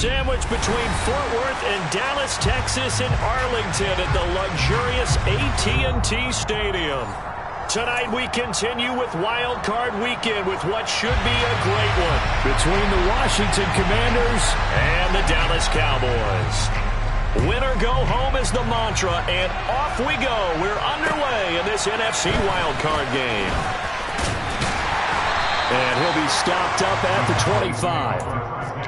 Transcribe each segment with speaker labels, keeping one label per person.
Speaker 1: sandwiched between Fort Worth and Dallas, Texas, and Arlington at the luxurious AT&T Stadium. Tonight we continue with Wild Card Weekend with what should be a great one between the Washington Commanders and the Dallas Cowboys. Win or go home is the mantra, and off we go. We're underway in this NFC Wild Card game. And he'll be stopped up at the 25.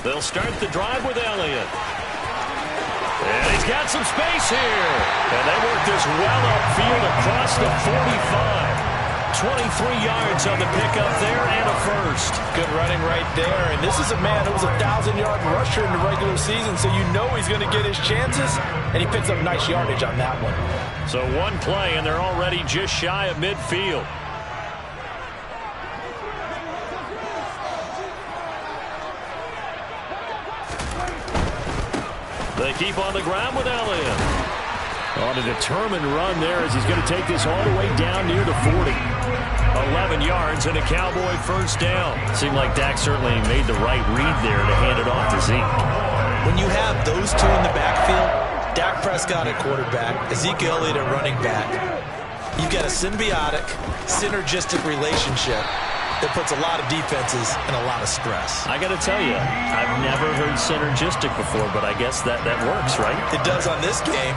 Speaker 1: They'll start the drive with Elliott. And he's got some space here. And they work this well upfield across the 45. 23 yards on the pickup there and a first.
Speaker 2: Good running right there. And this is a man who was a 1,000-yard rusher in the regular season, so you know he's going to get his chances. And he picks up nice yardage on that one.
Speaker 1: So one play, and they're already just shy of midfield. They keep on the ground with Elliott. On a determined run there as he's going to take this all the way down near the 40. 11 yards and a Cowboy first down. Seemed like Dak certainly made the right read there to hand it off to Zeke.
Speaker 2: When you have those two in the backfield, Dak Prescott at quarterback, Ezekiel Elliott at running back, you've got a symbiotic, synergistic relationship that puts a lot of defenses in a lot of stress.
Speaker 1: I got to tell you, I've never heard synergistic before, but I guess that works, right?
Speaker 2: It does on this game.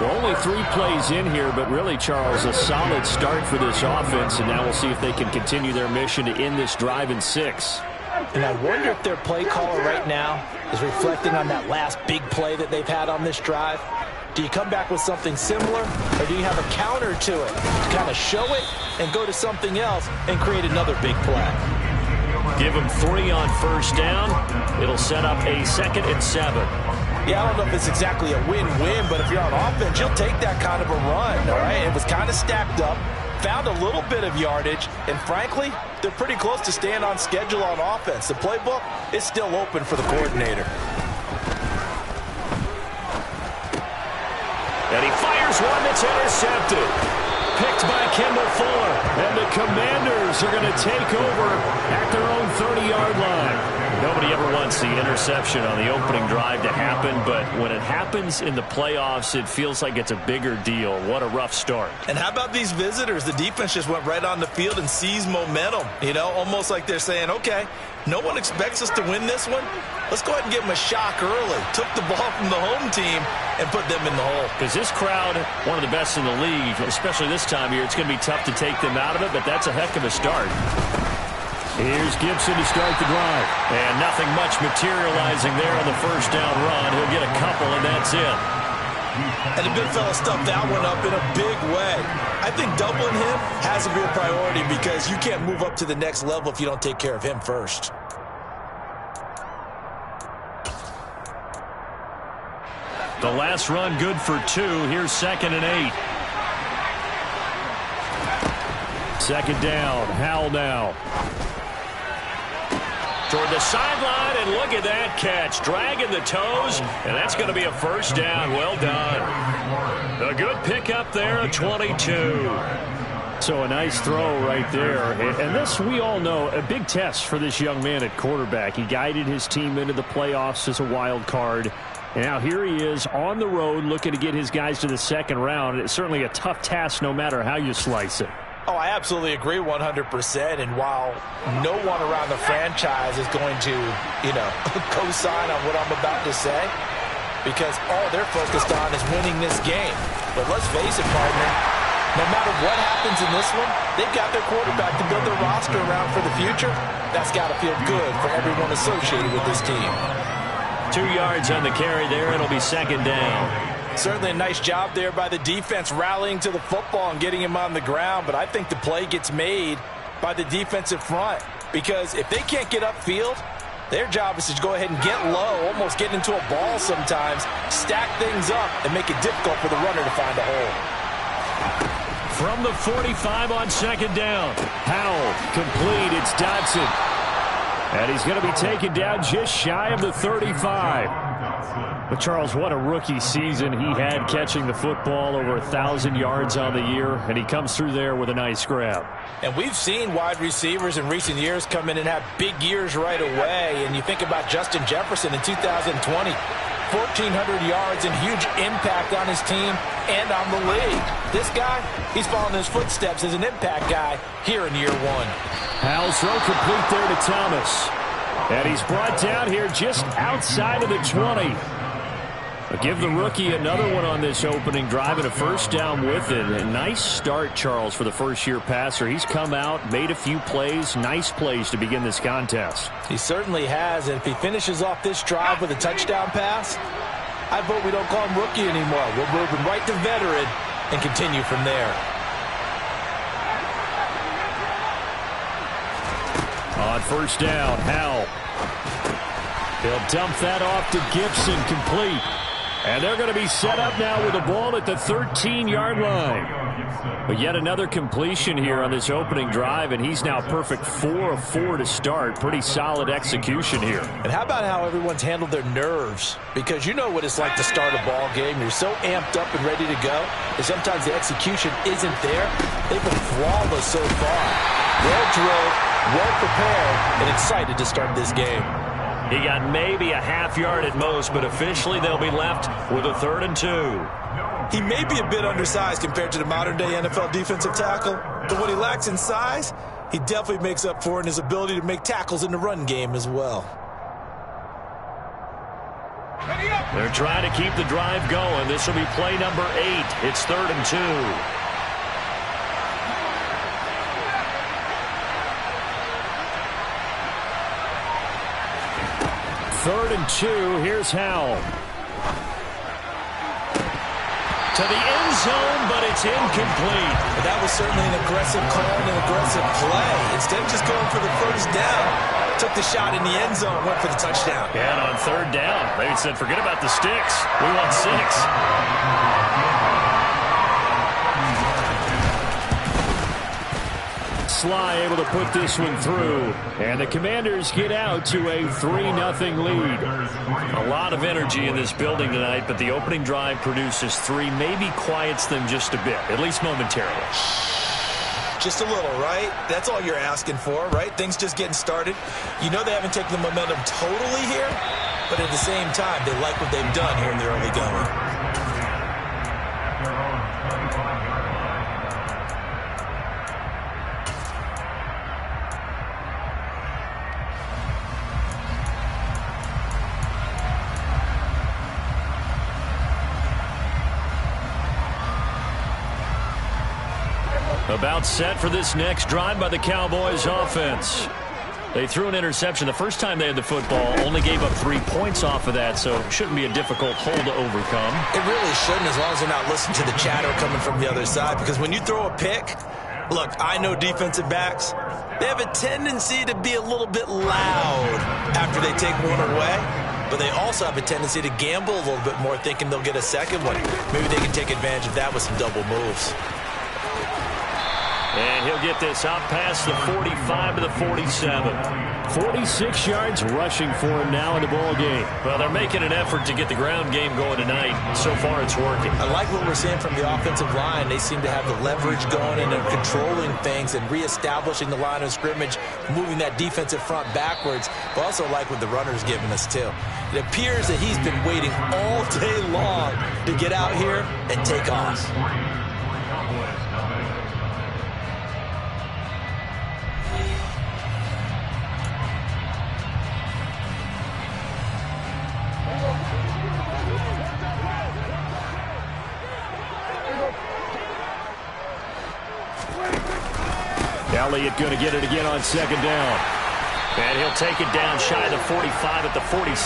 Speaker 1: Well, only 3 plays in here, but really, Charles, a solid start for this offense, and now we'll see if they can continue their mission to end this drive in 6.
Speaker 2: And I wonder if their play caller right now is reflecting on that last big play that they've had on this drive. Do you come back with something similar, or do you have a counter to it to kind of show it and go to something else and create another big play?
Speaker 1: Give them 3 on first down. It'll set up a 2nd and 7.
Speaker 2: Yeah, I don't know if it's exactly a win-win, but if you're on offense, you'll take that kind of a run, all right? It was kind of stacked up, found a little bit of yardage, and frankly, they're pretty close to staying on schedule on offense. The playbook is still open for the coordinator.
Speaker 1: And he fires one that's intercepted. Picked by Kendall Fuller. And the Commanders are going to take over at their own 30-yard line. Nobody ever wants the interception on the opening drive to happen, but when it happens in the playoffs, it feels like it's a bigger deal. What a rough start.
Speaker 2: And how about these visitors? The defense just went right on the field and seized momentum. You know, almost like they're saying, okay, no one expects us to win this one. Let's go ahead and give them a shock early. Took the ball from the home team and put them in the hole.
Speaker 1: Because this crowd, one of the best in the league, especially this time of year, it's going to be tough to take them out of it, but that's a heck of a start. Here's Gibson to start the drive. And nothing much materializing there on the first down run. He'll get a couple, and that's it.
Speaker 2: And the big fella stuffed that one up in a big way. I think doubling him has to be a priority because you can't move up to the next level if you don't take care of him first.
Speaker 1: The last run good for 2. Here's 2nd and 8. 2nd down. Howell now. Toward the sideline, and look at that catch. Dragging the toes, and that's going to be a first down. Well done. A good pickup there at 22. So a nice throw right there. And this, we all know, a big test for this young man at quarterback. He guided his team into the playoffs as a wild card. And now here he is on the road looking to get his guys to the 2nd round. It's certainly a tough task no matter how you slice it.
Speaker 2: Oh, I absolutely agree 100%. And while no one around the franchise is going to, co-sign on what I'm about to say, because all they're focused on is winning this game. But let's face it, partner, no matter what happens in this one, they've got their quarterback to build their roster around for the future. That's got to feel good for everyone associated with this team.
Speaker 1: 2 yards on the carry there. It'll be 2nd down.
Speaker 2: Certainly a nice job there by the defense rallying to the football and getting him on the ground, but I think the play gets made by the defensive front because if they can't get upfield, Their job is to go ahead and get low, almost get into a ball sometimes, stack things up, and make it difficult for the runner to find a hole.
Speaker 1: From the 45 on second down. Howell complete. It's Dodson. And he's going to be taken down just shy of the 35. But Charles, what a rookie season he had catching the football, over 1,000 yards on the year, and he comes through there with a nice grab.
Speaker 2: And we've seen wide receivers in recent years come in and have big years right away. And you think about Justin Jefferson in 2020, 1,400 yards and huge impact on his team and on the league. This guy, he's following his footsteps as an impact guy here in year one.
Speaker 1: Howell's throw complete there to Thomas. And he's brought down here just outside of the 20. But give the rookie another one on this opening drive and a first down with it. A nice start, Charles, for the first-year passer. He's come out, made a few plays, nice plays to begin this contest.
Speaker 2: He certainly has, and if he finishes off this drive with a touchdown pass, I vote we don't call him rookie anymore. We'll move him right to veteran and continue from there.
Speaker 1: On first down, Howell. He'll dump that off to Gibson, complete. And they're going to be set up now with the ball at the 13-yard line. But yet another completion here on this opening drive, and he's now perfect 4 of 4 to start. Pretty solid execution here.
Speaker 2: And how about how everyone's handled their nerves? Because you know what it's like to start a ball game. You're so amped up and ready to go, and sometimes the execution isn't there. They've been flawless so far. Well-drilled, well-prepared, and excited to start this game.
Speaker 1: He got maybe a half yard at most, but officially they'll be left with a 3rd and 2.
Speaker 2: He may be a bit undersized compared to the modern-day NFL defensive tackle, but what he lacks in size, he definitely makes up for in his ability to make tackles in the run game as well.
Speaker 1: They're trying to keep the drive going. This will be play number 8. It's 3rd and 2. 3rd and 2. Here's Howell. To the end zone, but it's incomplete.
Speaker 2: But that was certainly an aggressive call and an aggressive play. Instead of just going for the first down, took the shot in the end zone, went for the touchdown.
Speaker 1: And on 3rd down, they said, forget about the sticks. We want 6. Sly able to put this one through, and the Commanders get out to a 3-0 lead. A lot of energy in this building tonight, but the opening drive produces 3, maybe quiets them just a bit, at least momentarily.
Speaker 2: Just a little, right? That's all you're asking for, right? Things just getting started. You know they haven't taken the momentum totally here, but at the same time, they like what they've done here in the early going.
Speaker 1: About set for this next drive by the Cowboys offense. They threw an interception the first time they had the football, only gave up 3 points off of that, so it shouldn't be a difficult hole to overcome.
Speaker 2: It really shouldn't, as long as they're not listening to the chatter coming from the other side, because when you throw a pick, look, I know defensive backs, they have a tendency to be a little bit loud after they take one away, but they also have a tendency to gamble a little bit more, thinking they'll get a second one. Maybe they can take advantage of that with some double moves.
Speaker 1: And he'll get this out past the 45 to the 47. 46 yards rushing for him now in the ball game. Well, they're making an effort to get the ground game going tonight. So far, it's working.
Speaker 2: I like what we're seeing from the offensive line. They seem to have the leverage going and they're controlling things and reestablishing the line of scrimmage, moving that defensive front backwards. But also like what the runner's giving us, too. It appears that he's been waiting all day long to get out here and take off.
Speaker 1: Elliott going to get it again on second down. And he'll take it down shy of the 45 at the 46.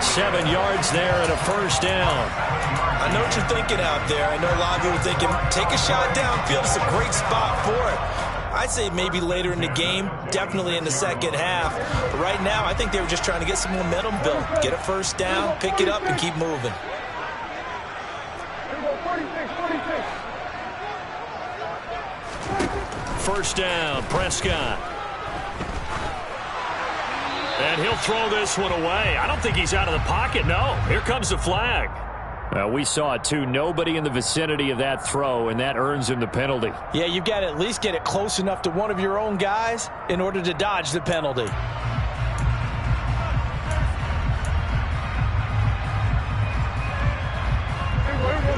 Speaker 1: 7 yards there and a first down.
Speaker 2: I know what you're thinking out there. I know a lot of people are thinking, take a shot downfield. It's a great spot for it. I'd say maybe later in the game, definitely in the second half. But right now, I think they were just trying to get some momentum built. Get a first down, pick it up, and keep moving.
Speaker 1: First down, Prescott. And he'll throw this one away. I don't think he's out of the pocket, no. Here comes the flag. We saw it, too. Nobody in the vicinity of that throw, and that earns him the penalty.
Speaker 2: Yeah, you've got to at least get it close enough to one of your own guys in order to dodge the penalty.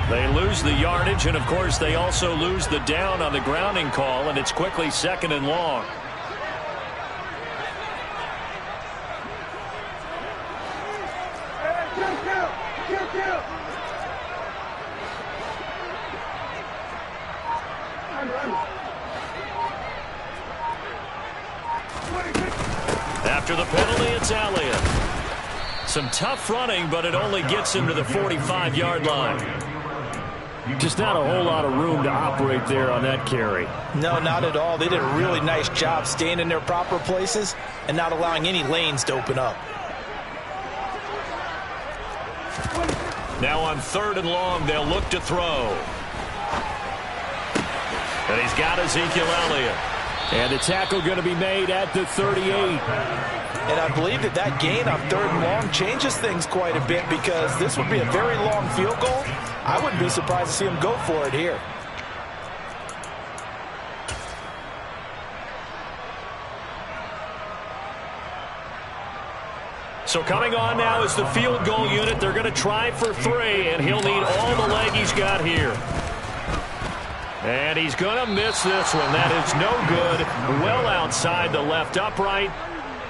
Speaker 1: They lose the yardage, and, of course, they also lose the down on the grounding call, and it's quickly 2nd and long. After the penalty, it's Elliott. Some tough running, but it only gets him to the 45-yard line. Just not a whole lot of room to operate there on that carry.
Speaker 2: No, not at all. They did a really nice job staying in their proper places and not allowing any lanes to open up.
Speaker 1: Now on 3rd and long, they'll look to throw. And he's got Ezekiel Elliott. And the tackle going to be made at the 38.
Speaker 2: And I believe that gain on 3rd and long changes things quite a bit, because this would be a very long field goal. I wouldn't be surprised to see him go for it here.
Speaker 1: So coming on now is the field goal unit. They're going to try for 3, and he'll need all the leg he's got here. And he's going to miss this one. That is no good. Well outside the left upright.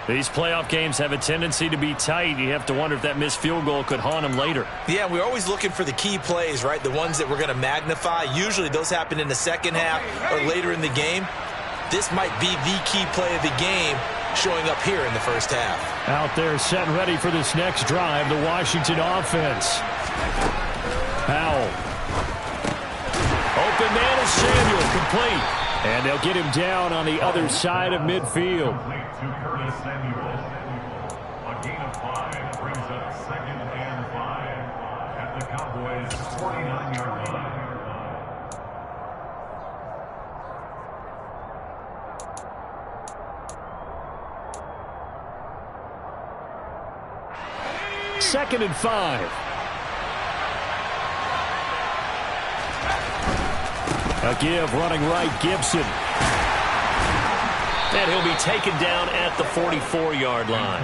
Speaker 1: These playoff games have a tendency to be tight. You have to wonder if that missed field goal could haunt him later.
Speaker 2: Yeah, we're always looking for the key plays, right? The ones that we're going to magnify. Usually those happen in the second half or later in the game. This might be the key play of the game showing up here in the first half.
Speaker 1: Out there set and ready for this next drive, the Washington offense. Powell. Open man is Samuel, complete. And they'll get him down on the other side of midfield.
Speaker 3: Samuel. A gain of 5 brings up 2nd and 5 at the Cowboys' 49-yard line.
Speaker 1: Second and 5. A give running right, Gibson. And he'll be taken down at the 44-yard line.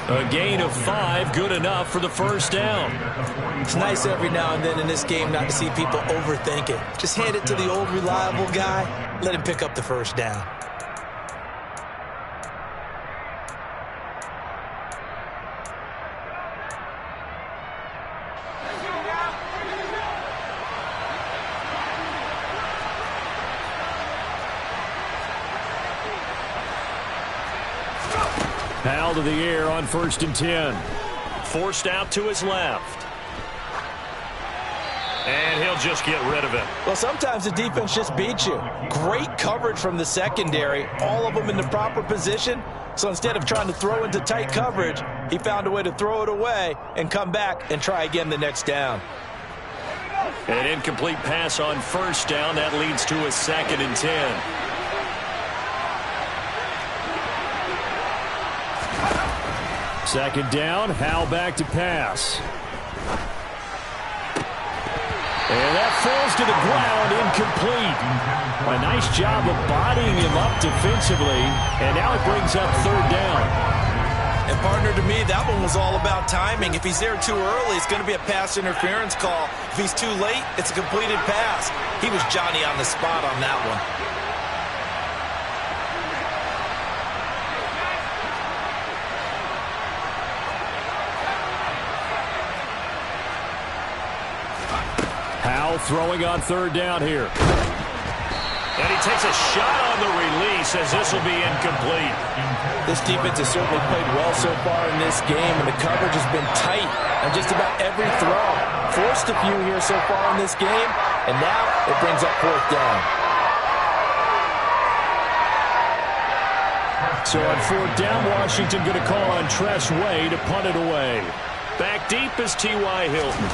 Speaker 1: A gain of 5, good enough for the first down.
Speaker 2: It's nice every now and then in this game not to see people overthink it. Just hand it to the old reliable guy. Let him pick up the first down.
Speaker 1: Powell to the air on 1st and 10. Forced out to his left. And he'll just get rid of it.
Speaker 2: Well, sometimes the defense just beats you. Great coverage from the secondary. All of them in the proper position. So instead of trying to throw into tight coverage, he found a way to throw it away and come back and try again the next down.
Speaker 1: An incomplete pass on 1st down. That leads to a 2nd and 10. Second down, Howell back to pass. And that falls to the ground, incomplete. A nice job of bodying him up defensively, and now it brings up 3rd down.
Speaker 2: And partner, to me, that one was all about timing. If he's there too early, it's going to be a pass interference call. If he's too late, it's a completed pass. He was Johnny on the spot on that one.
Speaker 1: Howell throwing on 3rd down here. And he takes a shot on the release as this will be incomplete.
Speaker 2: This defense has certainly played well so far in this game, and the coverage has been tight on just about every throw. Forced a few here so far in this game, and now it brings up 4th down.
Speaker 1: So on 4th down, Washington going to call on Tress Way to punt it away. Back deep is T.Y. Hilton.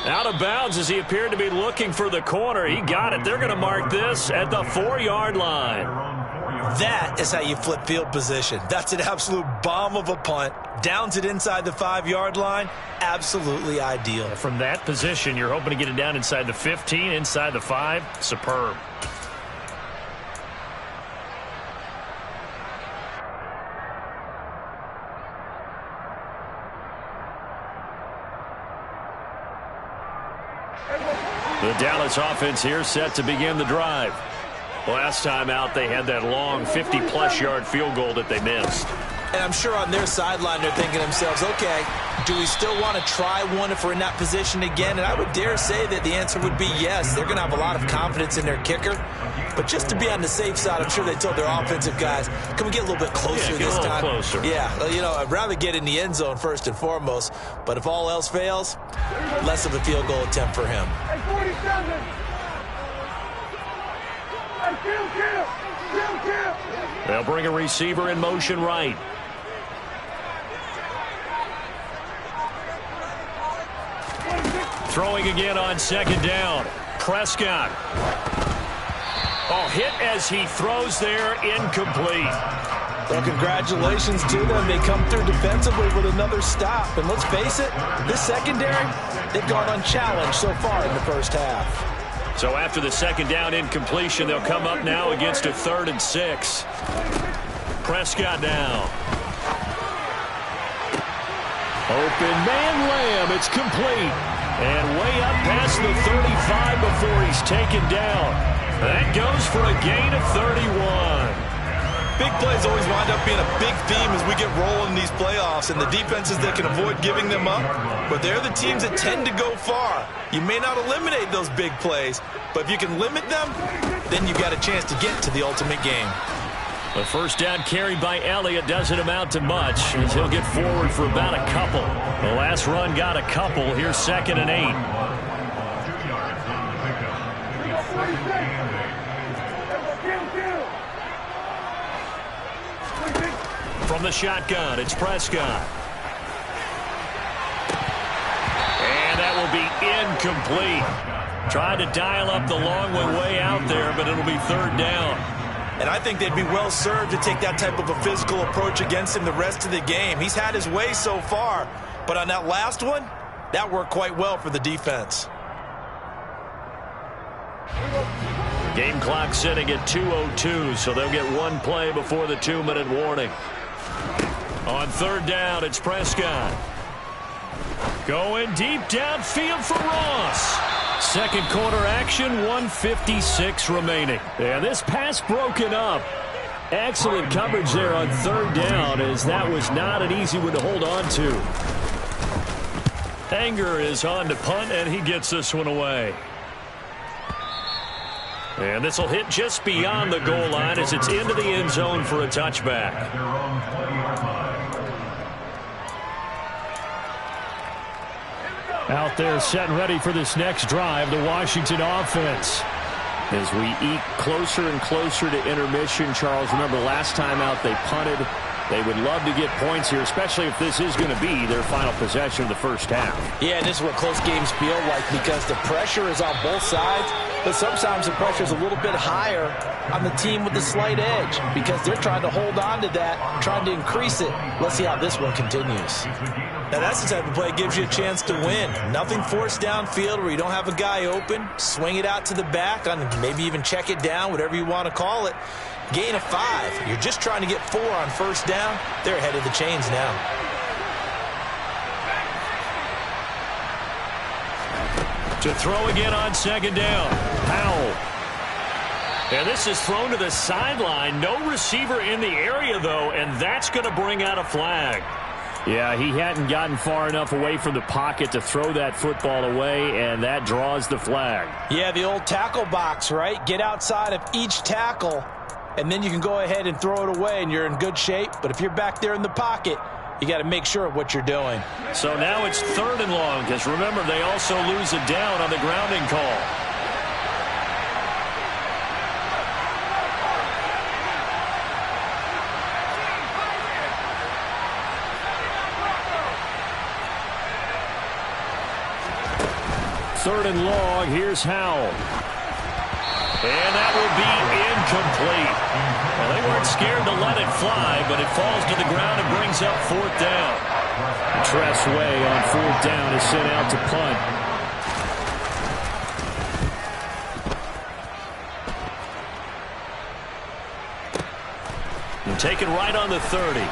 Speaker 1: Out of bounds as he appeared to be looking for the corner. He got it. They're going to mark this at the 4-yard line.
Speaker 2: That is how you flip field position. That's an absolute bomb of a punt. Downs it inside the 5-yard line. Absolutely ideal.
Speaker 1: From that position, you're hoping to get it down inside the 15, inside the 5. Superb. The Dallas offense here set to begin the drive. Last time out, they had that long 50-plus yard field goal that they missed.
Speaker 2: And I'm sure on their sideline they're thinking to themselves, okay, do we still want to try one if we're in that position again? And I would dare say that the answer would be yes. They're going to have a lot of confidence in their kicker. But just to be on the safe side, I'm sure they told their offensive guys, can we get a little bit closer this time?
Speaker 1: Closer.
Speaker 2: Yeah, you know, I'd rather get in the end zone first and foremost. But if all else fails, less of a field goal attempt for him.
Speaker 1: They'll bring a receiver in motion right. Throwing again on 2nd down. Prescott. Oh, hit as he throws there, incomplete.
Speaker 2: Well, congratulations to them. They come through defensively with another stop. And let's face it, this secondary, they've gone unchallenged so far in the first half.
Speaker 1: So after the 2nd down incompletion, they'll come up now against a 3rd and 6. Prescott now. Open man Lamb. It's complete. And way up past the 35 before he's taken down. That goes for a gain of 31.
Speaker 2: Big plays always wind up being a big theme as we get rolling in these playoffs, and the defenses that can avoid giving them up, but they're the teams that tend to go far. You may not eliminate those big plays, but if you can limit them, then you've got a chance to get to the ultimate game.
Speaker 1: The 1st down carried by Elliott doesn't amount to much as he'll get forward for about a couple. The last run got a couple. Here's 2nd and 8.
Speaker 3: 2 yards on the pickup. 2nd and 8.
Speaker 1: From the shotgun, it's Prescott. And that will be incomplete. Tried to dial up the long way out there, but it'll be 3rd down.
Speaker 2: And I think they'd be well served to take that type of a physical approach against him the rest of the game. He's had his way so far, but on that last one, that worked quite well for the defense.
Speaker 1: Game clock sitting at 2:02, so they'll get one play before the 2-minute warning. On 3rd down, it's Prescott. Going deep downfield for Ross. 2nd quarter action, 1:56 remaining. And this pass broken up. Excellent coverage there on 3rd down, as that was not an easy one to hold on to. Anger is on to punt, and he gets this one away. And this will hit just beyond the goal line as it's into the end zone for a touchback.
Speaker 3: At their own 20-yard line.
Speaker 1: Out there set and ready for this next drive, the Washington offense. As we eke closer and closer to intermission, Charles, remember last time out they punted. They would love to get points here, especially if this is going to be their final possession of the first half.
Speaker 2: Yeah, and this is what close games feel like because the pressure is on both sides, but sometimes the pressure is a little bit higher on the team with the slight edge because they're trying to hold on to that, trying to increase it. Let's see how this one continues. Now, that's the type of play that gives you a chance to win. Nothing forced downfield where you don't have a guy open. Swing it out to the back, on maybe even check it down, whatever you want to call it. Gain of 5. You're just trying to get 4 on 1st down. They're ahead of the chains now.
Speaker 1: To throw again on 2nd down. Powell. And this is thrown to the sideline. No receiver in the area, though, and that's going to bring out a flag. Yeah, he hadn't gotten far enough away from the pocket to throw that football away, and that draws the flag.
Speaker 2: Yeah, the old tackle box, right? Get outside of each tackle, and then you can go ahead and throw it away, and you're in good shape. But if you're back there in the pocket, you got to make sure of what you're doing.
Speaker 1: So now it's 3rd and long, because remember, they also lose a down on the grounding call. 3rd and long. Here's Howell. And that will be incomplete. Well, they weren't scared to let it fly, but it falls to the ground and brings up 4th down. Tress Way on 4th down is sent out to punt. And taken right on the 30.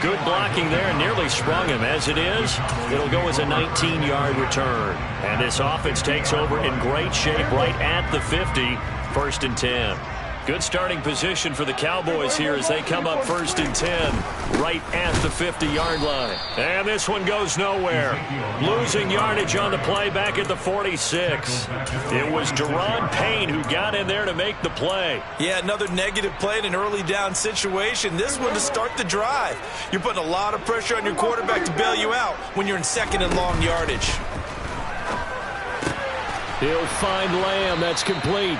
Speaker 1: Good blocking there, nearly sprung him. As it is, it'll go as a 19-yard return. And this offense takes over in great shape right at the 50, 1st and 10. Good starting position for the Cowboys here as they come up 1st and 10 right at the 50-yard line. And this one goes nowhere. Losing yardage on the play back at the 46. It was Daron Payne who got in there to make the play.
Speaker 2: Yeah, another negative play in an early down situation. This one to start the drive. You're putting a lot of pressure on your quarterback to bail you out when you're in 2nd and long yardage.
Speaker 1: He'll find Lamb. That's complete.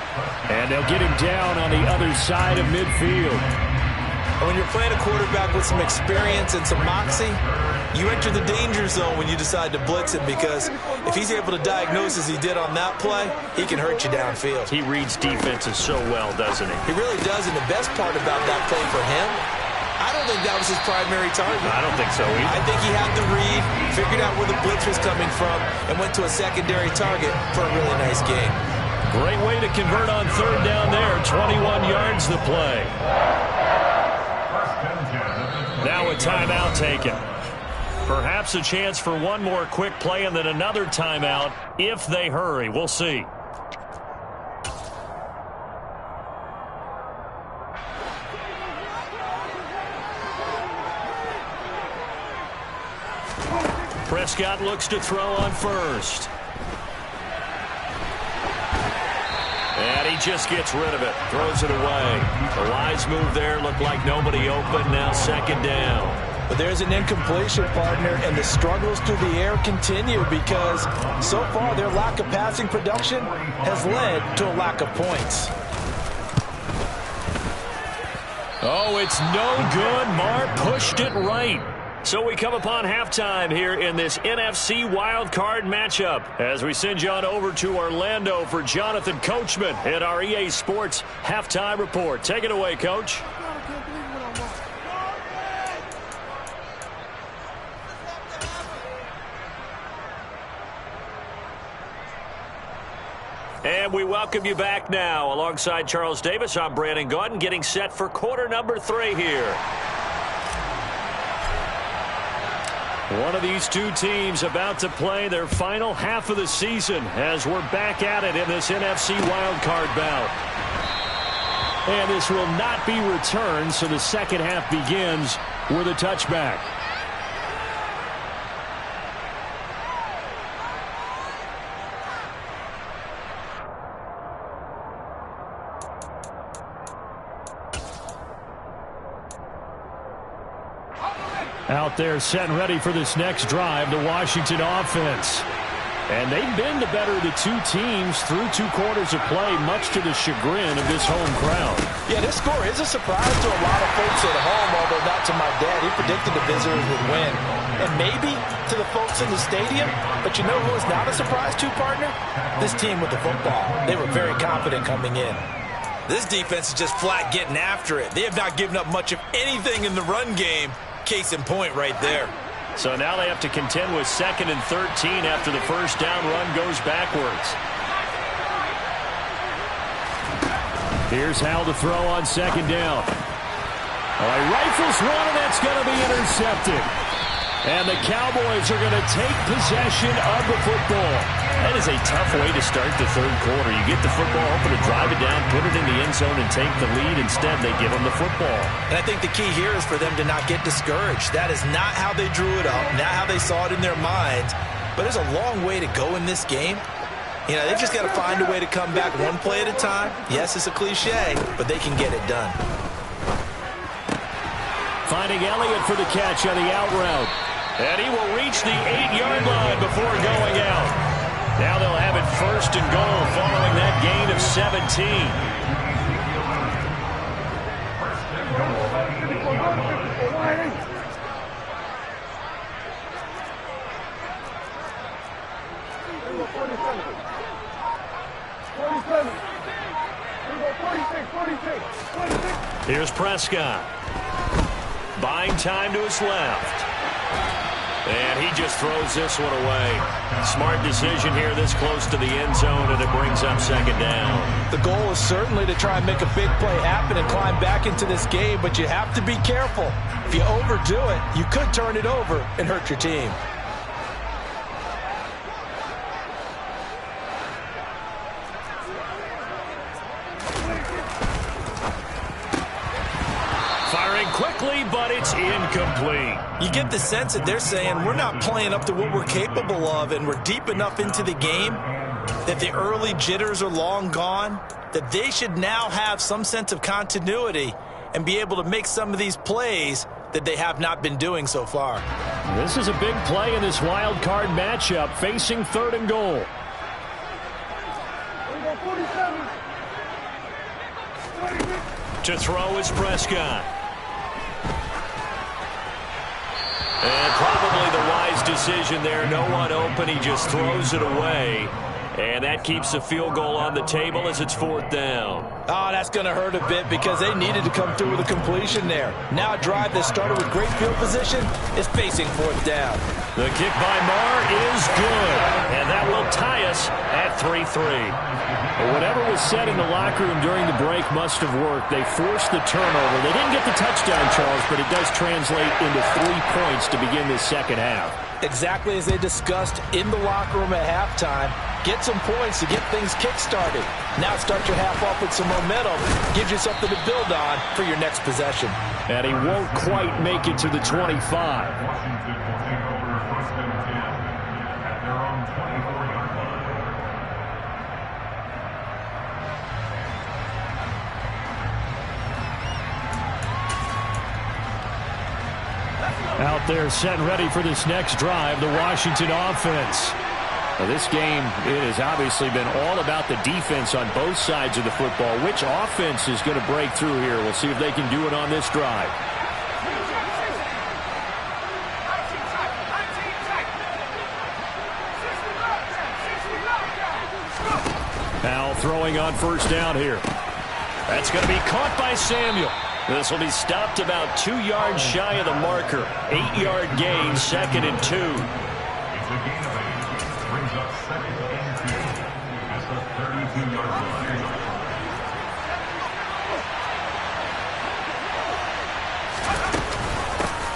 Speaker 1: And they'll get him down on the other side of midfield.
Speaker 2: And when you're playing a quarterback with some experience and some moxie, you enter the danger zone when you decide to blitz him, because if he's able to diagnose as he did on that play, he can hurt you downfield.
Speaker 1: He reads defenses so well, doesn't he?
Speaker 2: He really does, and the best part about that play for him, I don't think that was his primary target.
Speaker 1: I don't think so either.
Speaker 2: I think he had the read, figured out where the blitz was coming from, and went to a secondary target for a really nice game.
Speaker 1: Great way to convert on 3rd down there. 21 yards to play. Now a timeout taken. Perhaps a chance for one more quick play and then another timeout if they hurry. We'll see. Prescott looks to throw on 1st. And he just gets rid of it. Throws it away. A wise move there. Looked like nobody open. Now 2nd down.
Speaker 2: But there's an incompletion, partner, and the struggles through the air continue because so far their lack of passing production has led to a lack of points.
Speaker 1: Oh, it's no good. Marr pushed it right. So we come upon halftime here in this NFC wildcard matchup as we send you on over to Orlando for Jonathan Coachman at our EA Sports Halftime Report. Take it away, Coach. And we welcome you back now. Alongside Charles Davis, I'm Brandon Gaudin, getting set for quarter number 3 here. One of these two teams about to play their final half of the season as we're back at it in this NFC wildcard bout. And this will not be returned, so the second half begins with a touchback. Out there set and ready for this next drive, the Washington offense. And they've been the better of the two teams through 2 quarters of play, much to the chagrin of this home crowd.
Speaker 2: Yeah, this score is a surprise to a lot of folks at home, although not to my dad. He predicted the visitors would win. And maybe to the folks in the stadium, but you know who is not a surprise to, partner? This team with the football. They were very confident coming in. This defense is just flat getting after it. They have not given up much of anything in the run game. Case in point right there.
Speaker 1: So now they have to contend with 2nd and 13 after the first down run goes backwards. Here's Howell to throw on 2nd down. He rifles one, and that's going to be intercepted. And the Cowboys are going to take possession of the football. That is a tough way to start the 3rd quarter. You get the football, hoping to drive it down, put it in the end zone, and take the lead. Instead, they give them the football.
Speaker 2: And I think the key here is for them to not get discouraged. That is not how they drew it up, not how they saw it in their minds. But there's a long way to go in this game. You know, they've just got to find a way to come back one play at a time. Yes, it's a cliche, but they can get it done.
Speaker 1: Finding Elliott for the catch on the out route. And he will reach the 8-yard line before going out. Now they'll have it 1st and goal following that gain of 17. Here's Prescott. Buying time to his left. And he just throws this one away. Smart decision here this close to the end zone, and it brings up second down.
Speaker 2: The goal is certainly to try and make a big play happen and climb back into this game, but you have to be careful. If you overdo it, you could turn it over and hurt your team.
Speaker 1: Firing quickly, but it's incomplete.
Speaker 2: You get the sense that they're saying we're not playing up to what we're capable of, and we're deep enough into the game that the early jitters are long gone, that they should now have some sense of continuity and be able to make some of these plays that they have not been doing so far.
Speaker 1: This is a big play in this wild card matchup, facing 3rd and goal. To throw is Prescott. And probably the wise decision there. No one open. He just throws it away. And that keeps the field goal on the table as it's 4th down.
Speaker 2: Oh, that's going to hurt a bit because they needed to come through with a completion there. Now a drive that started with great field position is facing 4th down.
Speaker 1: The kick by Marr is good. And that will tie us at 3-3. Whatever was said in the locker room during the break must have worked. They forced the turnover. They didn't get the touchdown, Charles, but it does translate into 3 points to begin this second half.
Speaker 2: Exactly as they discussed in the locker room at halftime. Get some points to get things kick-started. Now start your half off with some momentum. Gives you something to build on for your next possession.
Speaker 1: And he won't quite make it to the 25.
Speaker 3: Washington will take over 1st and 10 at their own 24-yard line.
Speaker 1: Out there set and ready for this next drive, the Washington offense. Now this game, it has obviously been all about the defense on both sides of the football. Which offense is going to break through here? We'll see if they can do it on this drive. Powell throwing on 1st down here. That's going to be caught by Samuel. This will be stopped about 2 yards shy of the marker. 8-yard gain, 2nd and 2.
Speaker 3: It's a gain of 8. Brings up 2nd and 2 at the 32-yard line.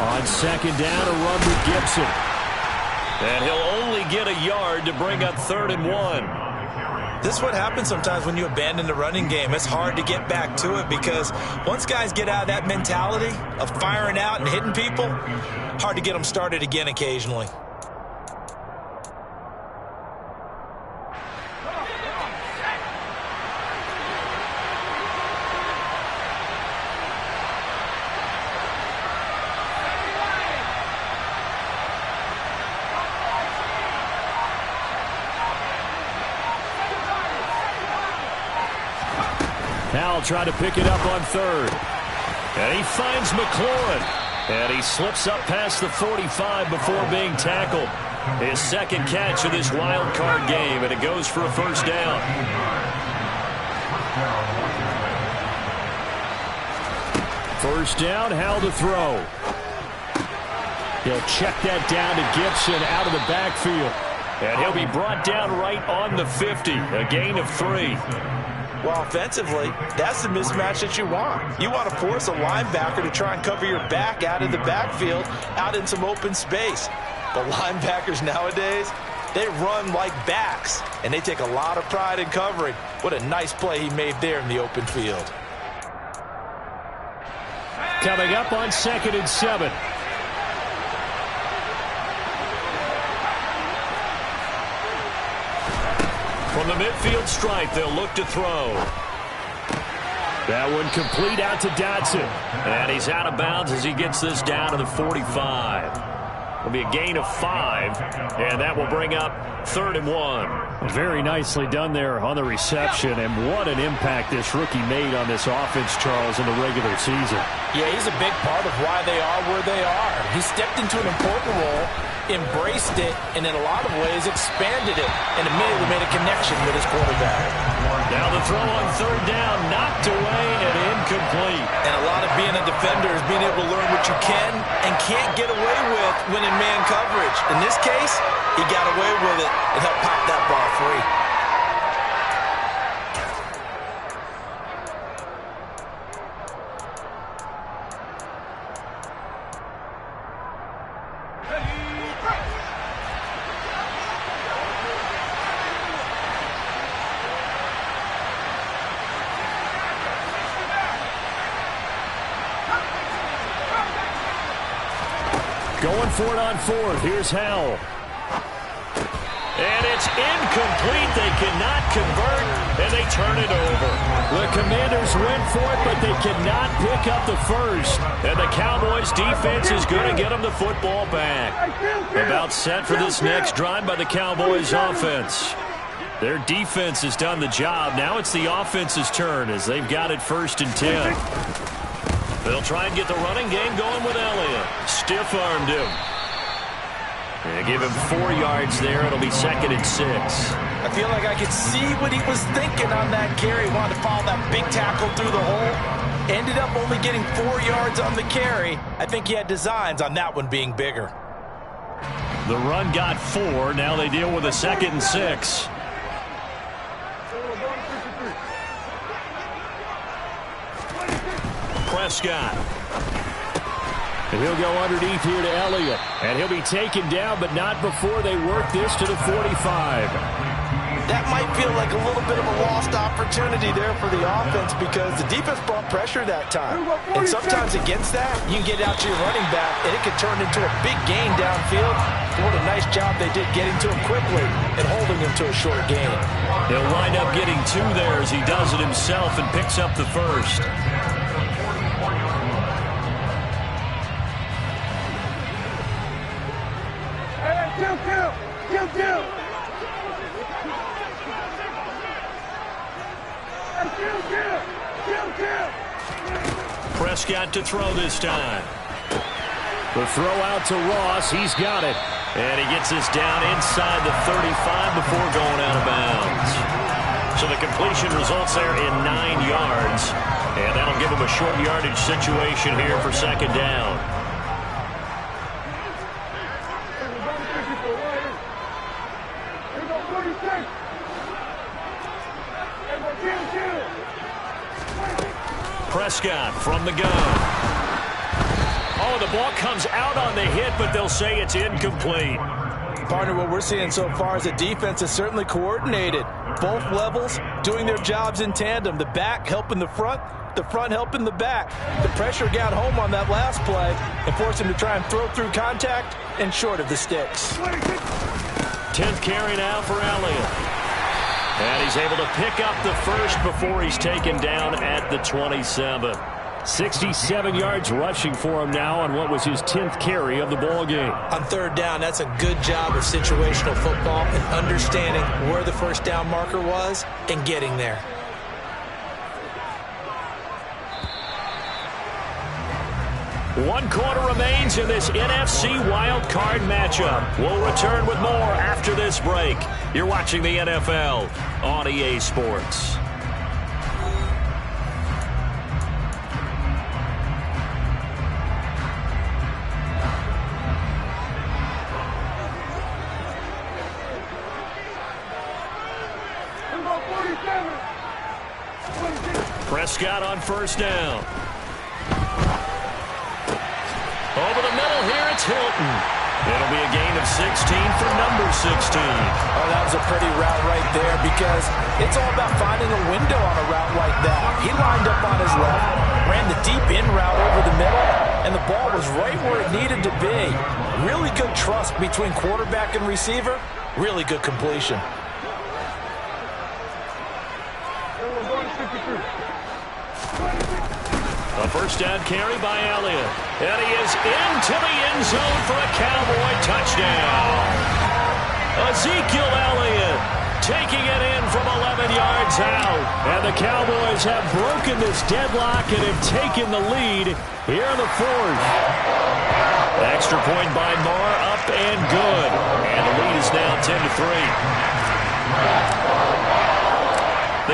Speaker 1: On 2nd down, a run with Gibson. And he'll only get a yard to bring up 3rd and 1.
Speaker 2: This is what happens sometimes when you abandon the running game. It's hard to get back to it because once guys get out of that mentality of firing out and hitting people, hard to get them started again occasionally.
Speaker 1: Powell trying to pick it up on 3rd. And he finds McLaurin. And he slips up past the 45 before being tackled. His 2nd catch of this wild card game, and it goes for a 1st down. 1st down, Howell to throw. He'll check that down to Gibson out of the backfield. And he'll be brought down right on the 50, a gain of 3.
Speaker 2: Well, offensively, that's the mismatch that you want. You want to force a linebacker to try and cover your back out of the backfield, out in some open space. But linebackers nowadays, they run like backs, and they take a lot of pride in covering. What a nice play he made there in the open field.
Speaker 1: Coming up on 2nd and 7. From the midfield stripe, they'll look to throw. That one complete out to Dotson. And he's out of bounds as he gets this down to the 45. It'll be a gain of 5, and that will bring up 3rd and 1. Very nicely done there on the reception, and what an impact this rookie made on this offense, Charles, in the regular season.
Speaker 2: Yeah, he's a big part of why they are where they are. He stepped into an important role, embraced it, and in a lot of ways expanded it, and immediately made a connection with his quarterback.
Speaker 1: Now the throw on 3rd down, knocked away and incomplete.
Speaker 2: And a lot of being a defender is being able to learn what you can and can't get away with when in man coverage. In this case, he got away with it and helped pop that ball free.
Speaker 1: Going for it on fourth. Here's Howell. And it's incomplete. They cannot convert, and they turn it over. The Commanders went for it, but they cannot pick up the first. And the Cowboys' defense is going to get them the football back. About set for this next drive by the Cowboys' offense. Their defense has done the job. Now it's the offense's turn as they've got it 1st and 10. They'll try and get the running game going with Elliott. Stiff-armed him. They give him 4 yards there. It'll be 2nd and 6.
Speaker 2: I feel like I could see what he was thinking on that carry. He wanted to follow that big tackle through the hole. Ended up only getting 4 yards on the carry. I think he had designs on that one being bigger.
Speaker 1: The run got 4. Now they deal with a 2nd and 6. Prescott. And he'll go underneath here to Elliott. And he'll be taken down, but not before they work this to the 45.
Speaker 2: That might feel like a little bit of a lost opportunity there for the offense because the defense brought pressure that time. And sometimes against that, you can get out to your running back, and it could turn into a big gain downfield. What a nice job they did getting to him quickly and holding him to a short gain.
Speaker 1: He'll wind up getting 2 there as he does it himself and picks up the first. Prescott to throw this time. The throw out to Ross. He's got it. And he gets this down inside the 35 before going out of bounds. So the completion results there in 9 yards. And that'll give him a short yardage situation here for 2nd down. Prescott from the gun. Oh, the ball comes out on the hit, but they'll say it's incomplete.
Speaker 2: Partner, what we're seeing so far is the defense is certainly coordinated. Both levels doing their jobs in tandem. The back helping the front helping the back. The pressure got home on that last play and forced him to try and throw through contact and short of the sticks.
Speaker 1: 10th carry now for Elliott. And he's able to pick up the first before he's taken down at the 27. 67 yards rushing for him now on what was his 10th carry of the ball game.
Speaker 2: On 3rd down, that's a good job of situational football and understanding where the 1st down marker was and getting there.
Speaker 1: One quarter remains in this NFC Wild Card matchup. We'll return with more after this break. You're watching the NFL on EA Sports. Prescott on 1st down. Over the middle here, it's Hilton. It'll be a gain of 16 for number 16.
Speaker 2: Oh, that was a pretty route right there because it's all about finding a window on a route like that. He lined up on his left, ran the deep in route over the middle, and the ball was right where it needed to be. Really good trust between quarterback and receiver. Really good completion.
Speaker 1: A 1st down carry by Elliott. And he is into the end zone for a Cowboy touchdown. Ezekiel Elliott taking it in from 11 yards out. And the Cowboys have broken this deadlock and have taken the lead here in the 4th. Extra point by Moore, up and good. And the lead is now 10-3.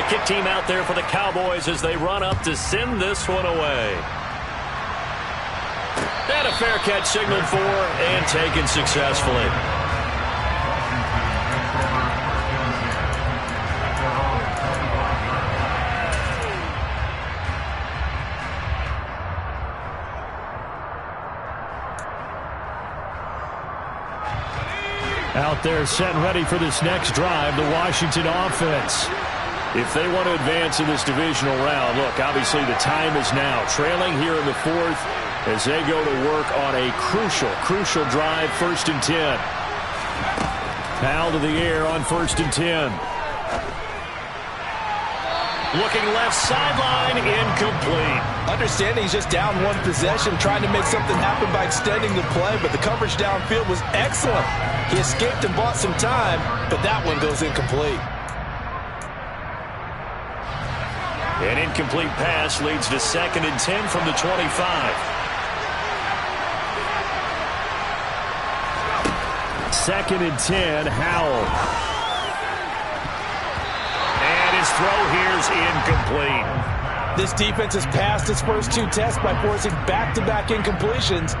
Speaker 1: The kick team out there for the Cowboys as they run up to send this one away. And a fair catch signaled for and taken successfully.
Speaker 4: Out there set and ready for this next drive, the Washington offense. If they want to advance in this divisional round, look, obviously the time is now. Trailing here in the fourth as they go to work on a crucial drive, 1st and 10. Powell to the air on 1st and 10.
Speaker 1: Looking left sideline, incomplete.
Speaker 2: Understanding he's just down one possession, trying to make something happen by extending the play, but the coverage downfield was excellent. He escaped and bought some time, but that one goes incomplete.
Speaker 1: An incomplete pass leads to 2nd and 10 from the 25.
Speaker 4: Second and 10, Howell.
Speaker 1: And his throw here's incomplete.
Speaker 2: This defense has passed its first 2 tests by forcing back-to-back incompletions.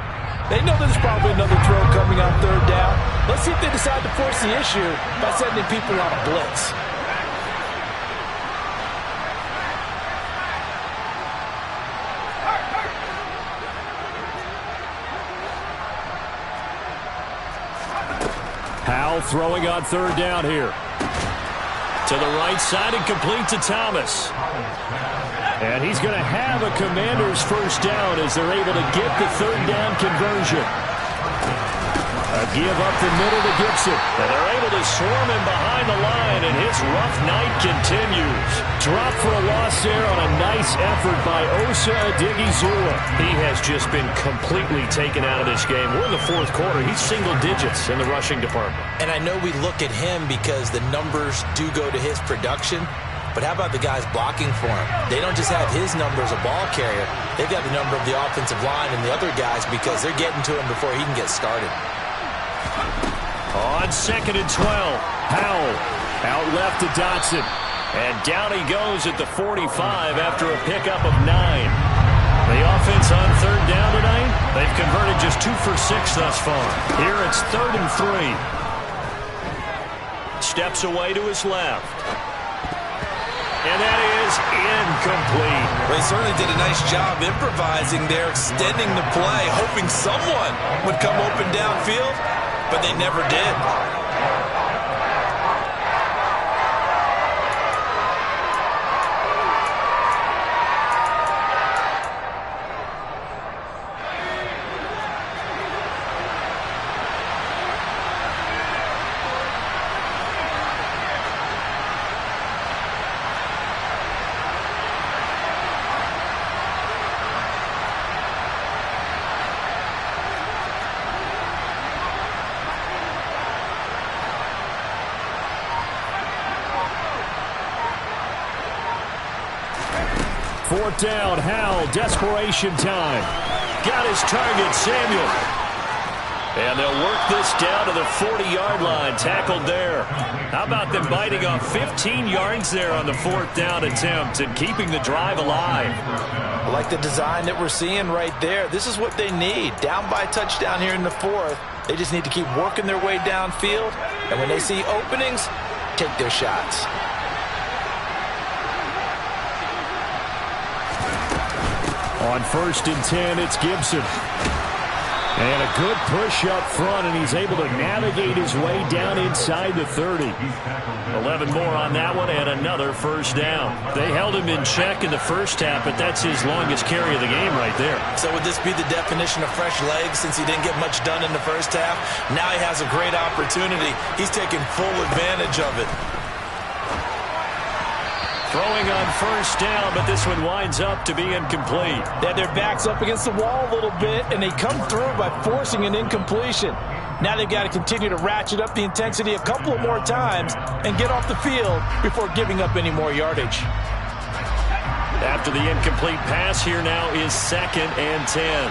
Speaker 2: They know there's probably another throw coming on 3rd down. Let's see if they decide to force the issue by sending people on a blitz.
Speaker 4: Howell throwing on 3rd down here.
Speaker 1: To the right side and complete to Thomas.
Speaker 4: And he's going to have a Commanders 1st down as they're able to get the 3rd down conversion. A give up the middle to Gibson.
Speaker 1: And they're able to swarm him behind the line, and his rough night continues.
Speaker 4: Drop for a loss there on a nice effort by Osa Odighizuwa.
Speaker 1: He has just been completely taken out of this game. We're in the 4th quarter. He's single digits in the rushing department.
Speaker 2: And I know we look at him because the numbers do go to his production, but how about the guys blocking for him? They don't just have his number as a ball carrier. They've got the number of the offensive line and the other guys because they're getting to him before he can get started.
Speaker 1: On 2nd and 12,
Speaker 4: Howell out left to Dotson.
Speaker 1: and down he goes at the 45 after a pickup of 9. The offense on 3rd down tonight, they've converted just 2 for 6 thus far. Here it's 3rd and 3. Steps away to his left. And that is incomplete.
Speaker 2: Well, he certainly did a nice job improvising there, extending the play, hoping someone would come open downfield, but they never did.
Speaker 4: Fourth down, Howell, desperation time.
Speaker 1: Got his target, Samuel. And they'll work this down to the 40-yard line, tackled there. How about them biting off 15 yards there on the 4th down attempt and keeping the drive alive?
Speaker 2: I like the design that we're seeing right there. This is what they need. Down by a touchdown here in the 4th. They just need to keep working their way downfield. And when they see openings, take their shots.
Speaker 4: On 1st and 10, it's Gibson. And a good push up front, and he's able to navigate his way down inside the 30.
Speaker 1: 11 more on that one, and another 1st down. They held him in check in the first half, but that's his longest carry of the game right there.
Speaker 2: So would this be the definition of fresh legs since he didn't get much done in the first half? Now he has a great opportunity. He's taking full advantage of it.
Speaker 1: Throwing on 1st down, but this one winds up to be incomplete.
Speaker 2: They had their backs up against the wall a little bit, and they come through by forcing an incompletion. Now they've got to continue to ratchet up the intensity a couple of more times and get off the field before giving up any more yardage.
Speaker 1: After the incomplete pass, here now is 2nd and 10.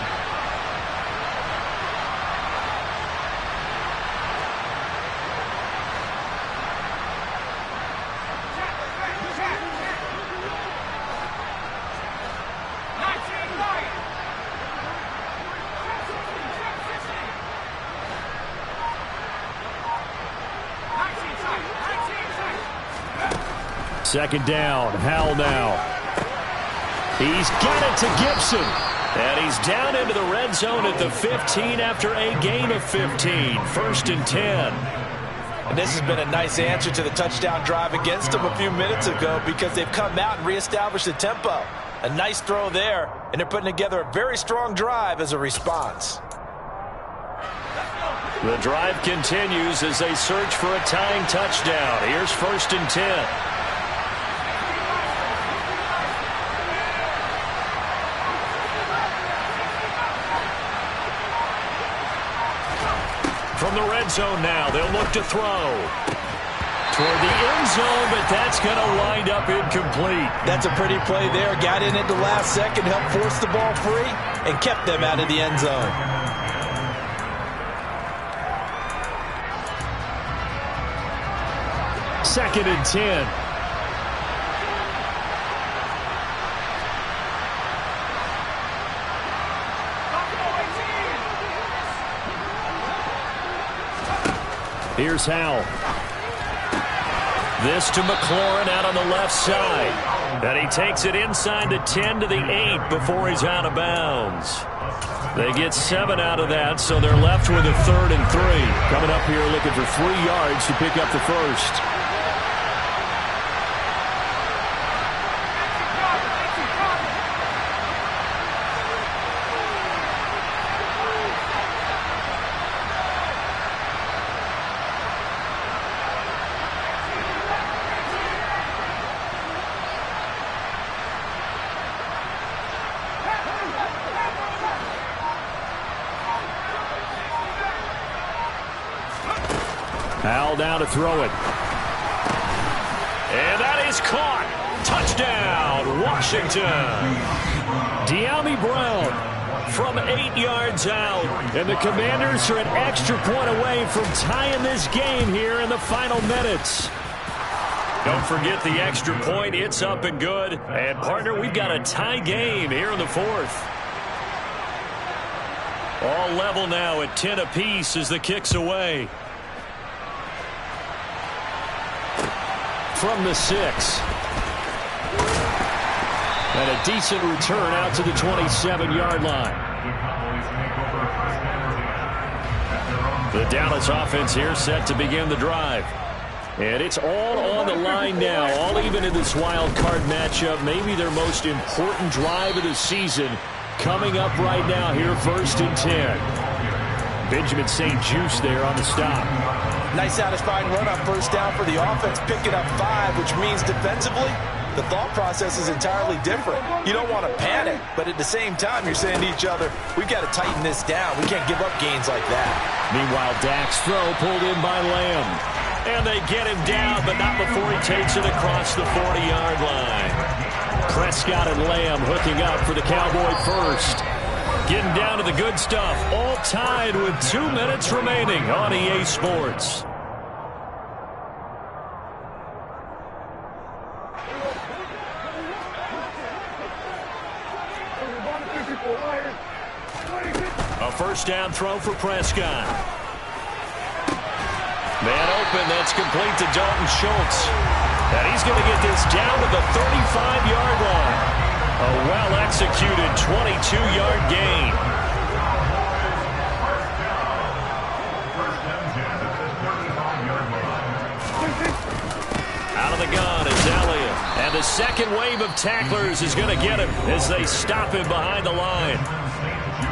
Speaker 4: Second down. Howell now. He's got it to Gibson. And he's down into the red zone at the 15 after a gain of 15. 1st and 10.
Speaker 2: And this has been a nice answer to the touchdown drive against them a few minutes ago because they've come out and reestablished the tempo. A nice throw there, and they're putting together a very strong drive as a response.
Speaker 1: The drive continues as they search for a tying touchdown. Here's 1st and 10. From the red zone now, they'll look to throw. Toward the end zone, but that's going to wind up incomplete.
Speaker 2: That's a pretty play there. Got in at the last second, helped force the ball free, and kept them out of the end zone.
Speaker 4: Second and 10. Here's Howell. This to McLaurin out on the left side. And he takes it inside the 10 to the 8 before he's out of bounds. They get 7 out of that, so they're left with a 3rd and 3. Coming up here looking for 3 yards to pick up the first. Howell down to throw it.
Speaker 1: And that is caught. Touchdown, Washington.
Speaker 4: Dyami Brown from 8 yards out. And the Commanders are an extra point away from tying this game here in the final minutes.
Speaker 1: Don't forget the extra point. It's up and good. And, partner, we've got a tie game here in the 4th. All level now at 10 apiece as the kick's away.
Speaker 4: From the 6. And a decent return out to the 27-yard line.
Speaker 1: The Dallas offense here set to begin the drive.
Speaker 4: And it's all on the line now, all even in this wild card matchup. Maybe their most important drive of the season coming up right now here, 1st and 10. Benjamin St-Juste there on the stop.
Speaker 2: Nice satisfying run on 1st down for the offense, picking up 5, which means defensively, the thought process is entirely different. You don't want to panic, but at the same time, you're saying to each other, we've got to tighten this down. We can't give up gains like that.
Speaker 4: Meanwhile, Dak's throw pulled in by Lamb.
Speaker 1: And they get him down, but not before he takes it across the 40-yard line.
Speaker 4: Prescott and Lamb hooking up for the Cowboy first.
Speaker 1: Getting down to the good stuff, all tied with 2 minutes remaining on EA Sports. A 1st down throw for Prescott. Man open, that's complete to Dalton Schultz. And he's going to get this down to the 35-yard line. A well-executed 22-yard gain. Out of the gun is Elliott. And the second wave of tacklers is going to get him as they stop him behind the line.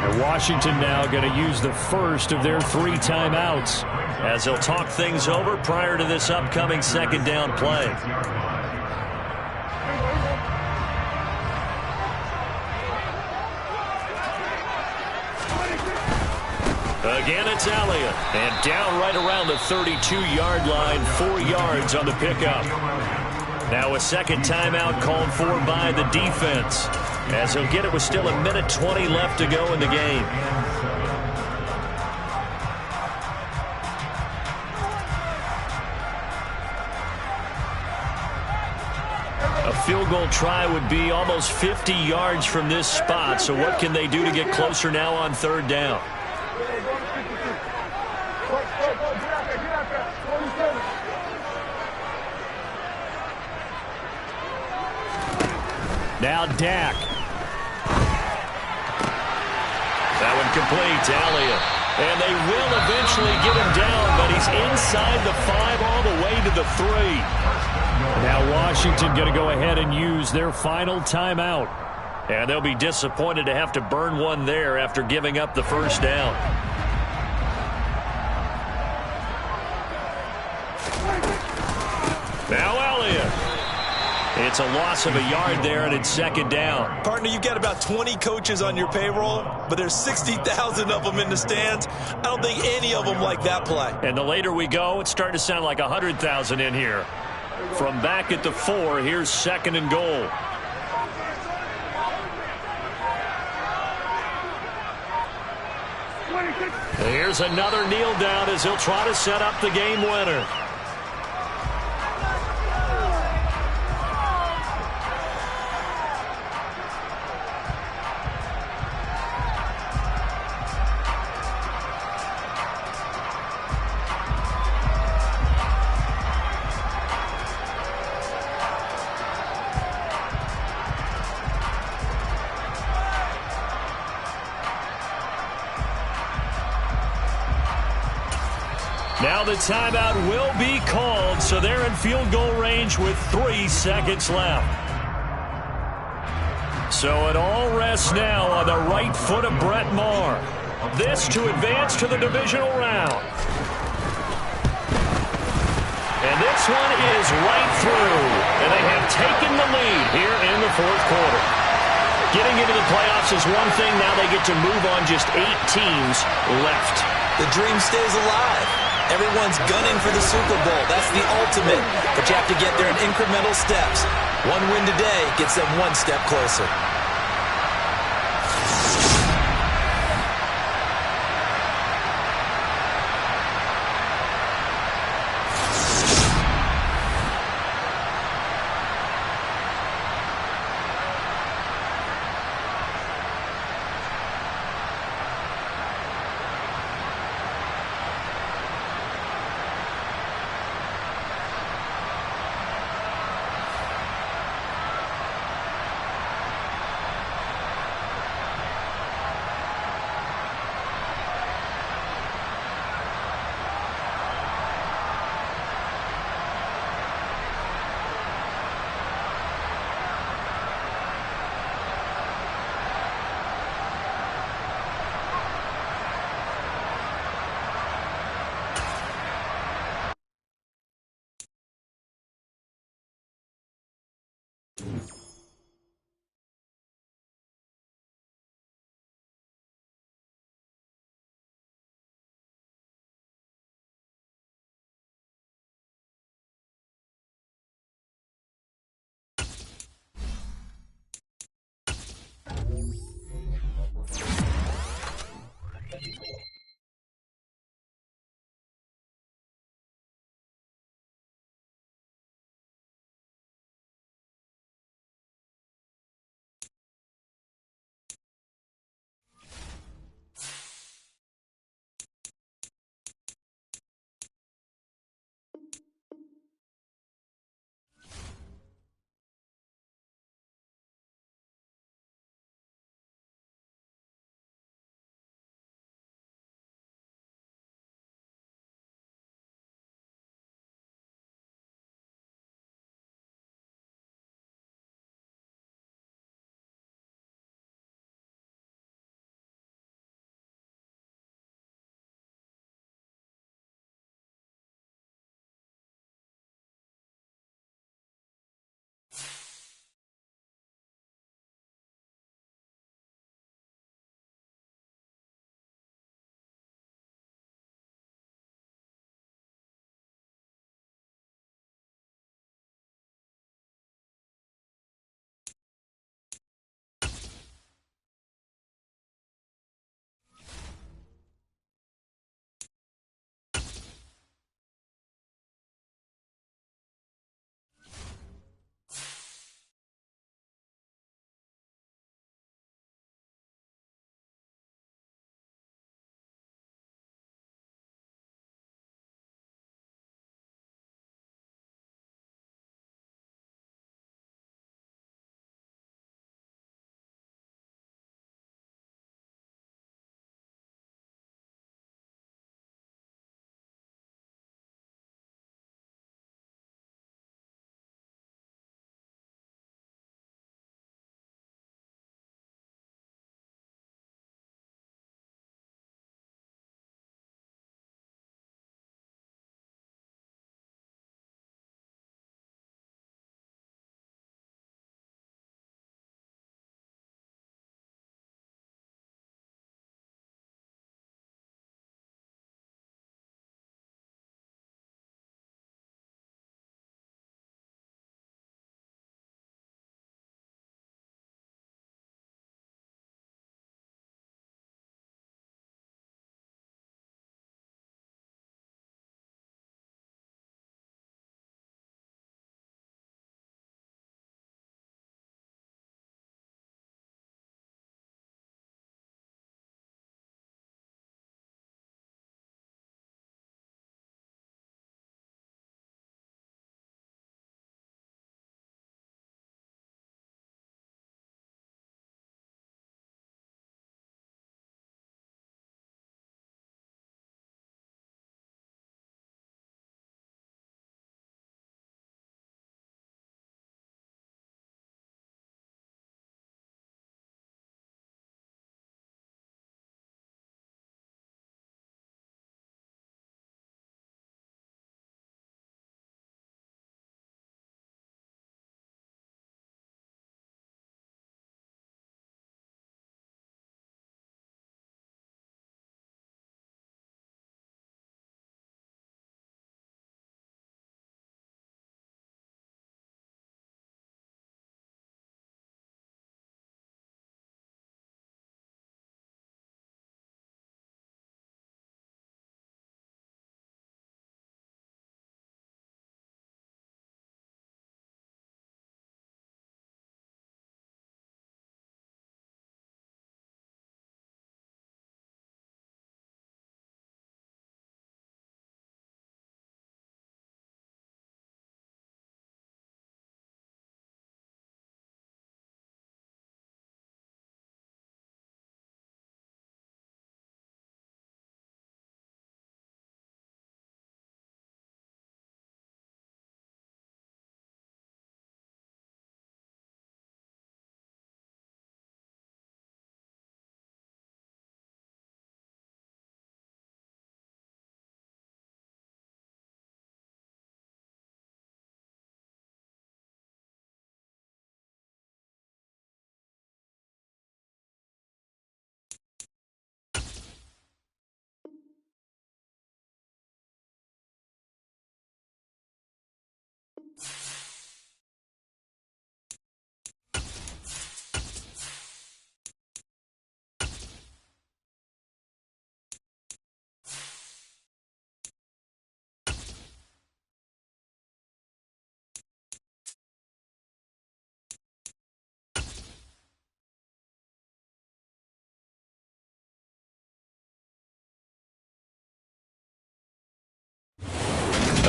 Speaker 4: And Washington now going to use the first of their 3 timeouts
Speaker 1: as they'll talk things over prior to this upcoming 2nd down play. Again, it's Elliott. And down right around the 32-yard line, 4 yards on the pickup. Now a second timeout called for by the defense, as he'll get it with still 1:20 left to go in the game. A field goal try would be almost 50 yards from this spot, so what can they do to get closer now on 3rd down?
Speaker 4: Now Dak.
Speaker 1: That one complete to Elliott. And they will eventually get him down, but he's inside the 5 all the way to the 3.
Speaker 4: Now Washington going to go ahead and use their final timeout.
Speaker 1: And they'll be disappointed to have to burn one there after giving up the first down. Now Elliott. It's a loss of a yard there, and it's second down.
Speaker 2: Partner, you've got about 20 coaches on your payroll, but there's 60,000 of them in the stands. I don't think any of them like that play.
Speaker 1: And the later we go, it's starting to sound like 100,000 in here. From back at the 4, here's second and goal. Here's another kneel down as he'll try to set up the game winner. Now the timeout will be called, so they're in field goal range with 3 seconds left. So it all rests now on the right foot of Brett Maher. This to advance to the divisional round. And this one is right through. And they have taken the lead here in the fourth quarter. Getting into the playoffs is one thing. Now they get to move on just 8 teams left.
Speaker 2: The dream stays alive. Everyone's gunning for the Super Bowl. That's the ultimate. But you have to get there in incremental steps. One win today gets them one step closer.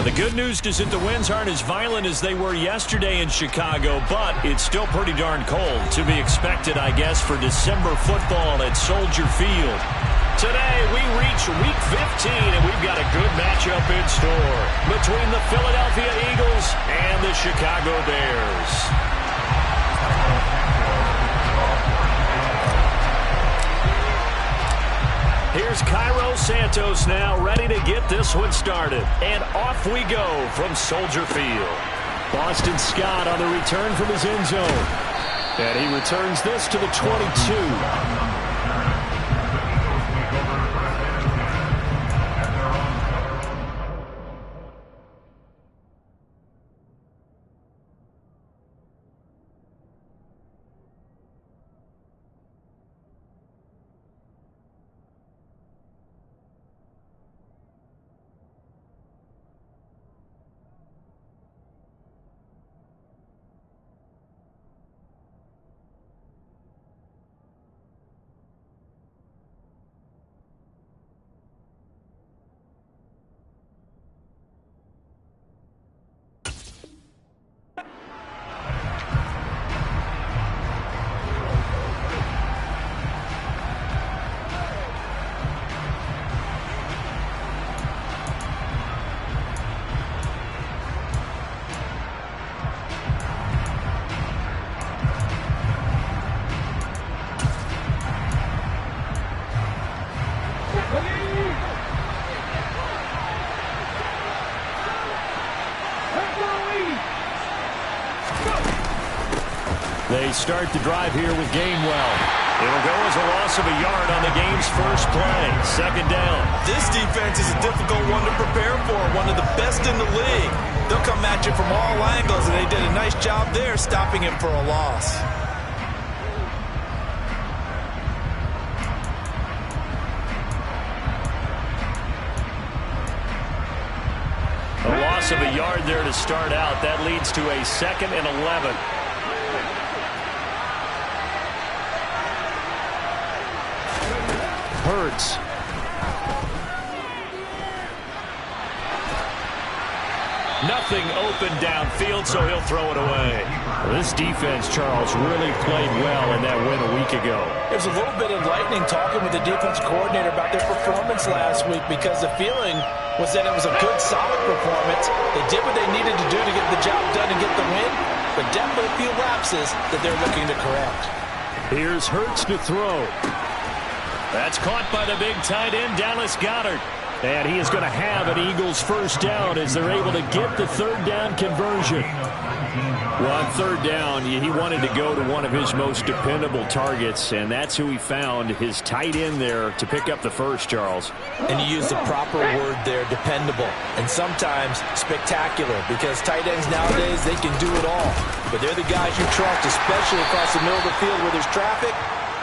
Speaker 1: The good news is that the winds aren't as violent as they were yesterday in Chicago, but it's still pretty darn cold. To be expected, I guess, for December football at Soldier Field. Today, we reach Week 15, and we've got a good matchup in store between the Philadelphia Eagles and the Chicago Bears. Here's Cairo Santos now, ready to get this one started. And off we go from Soldier Field.
Speaker 4: Boston Scott on the return from his end zone. And he returns this to the 22. They start the drive here with Gainwell.
Speaker 1: It'll go as a loss of a yard on the game's first play. Second down.
Speaker 2: This defense is a difficult one to prepare for, one of the best in the league. They'll come at you from all angles, and they did a nice job there stopping him for a loss.
Speaker 1: A loss of a yard there to start out. That leads to a 2nd and 11.
Speaker 4: Hurts.
Speaker 1: Nothing open downfield, so he'll throw it away.
Speaker 4: Well, this defense, Charles, really played well in that win a week ago.
Speaker 2: There's a little bit of lightning talking with the defense coordinator about their performance last week because the feeling was that it was a good, solid performance. They did what they needed to do to get the job done and get the win, but definitely a few lapses that they're looking to correct.
Speaker 4: Here's Hurts to throw.
Speaker 1: That's caught by the big tight end, Dallas Goedert.
Speaker 4: And he is going to have an Eagles first down as they're able to get the third down conversion.
Speaker 1: Well, on third down, he wanted to go to one of his most dependable targets, and that's who he found, his tight end there, to pick up the first, Charles.
Speaker 2: And you use the proper word there, dependable, and sometimes spectacular, because tight ends nowadays, they can do it all. But they're the guys you trust, especially across the middle of the field where there's traffic.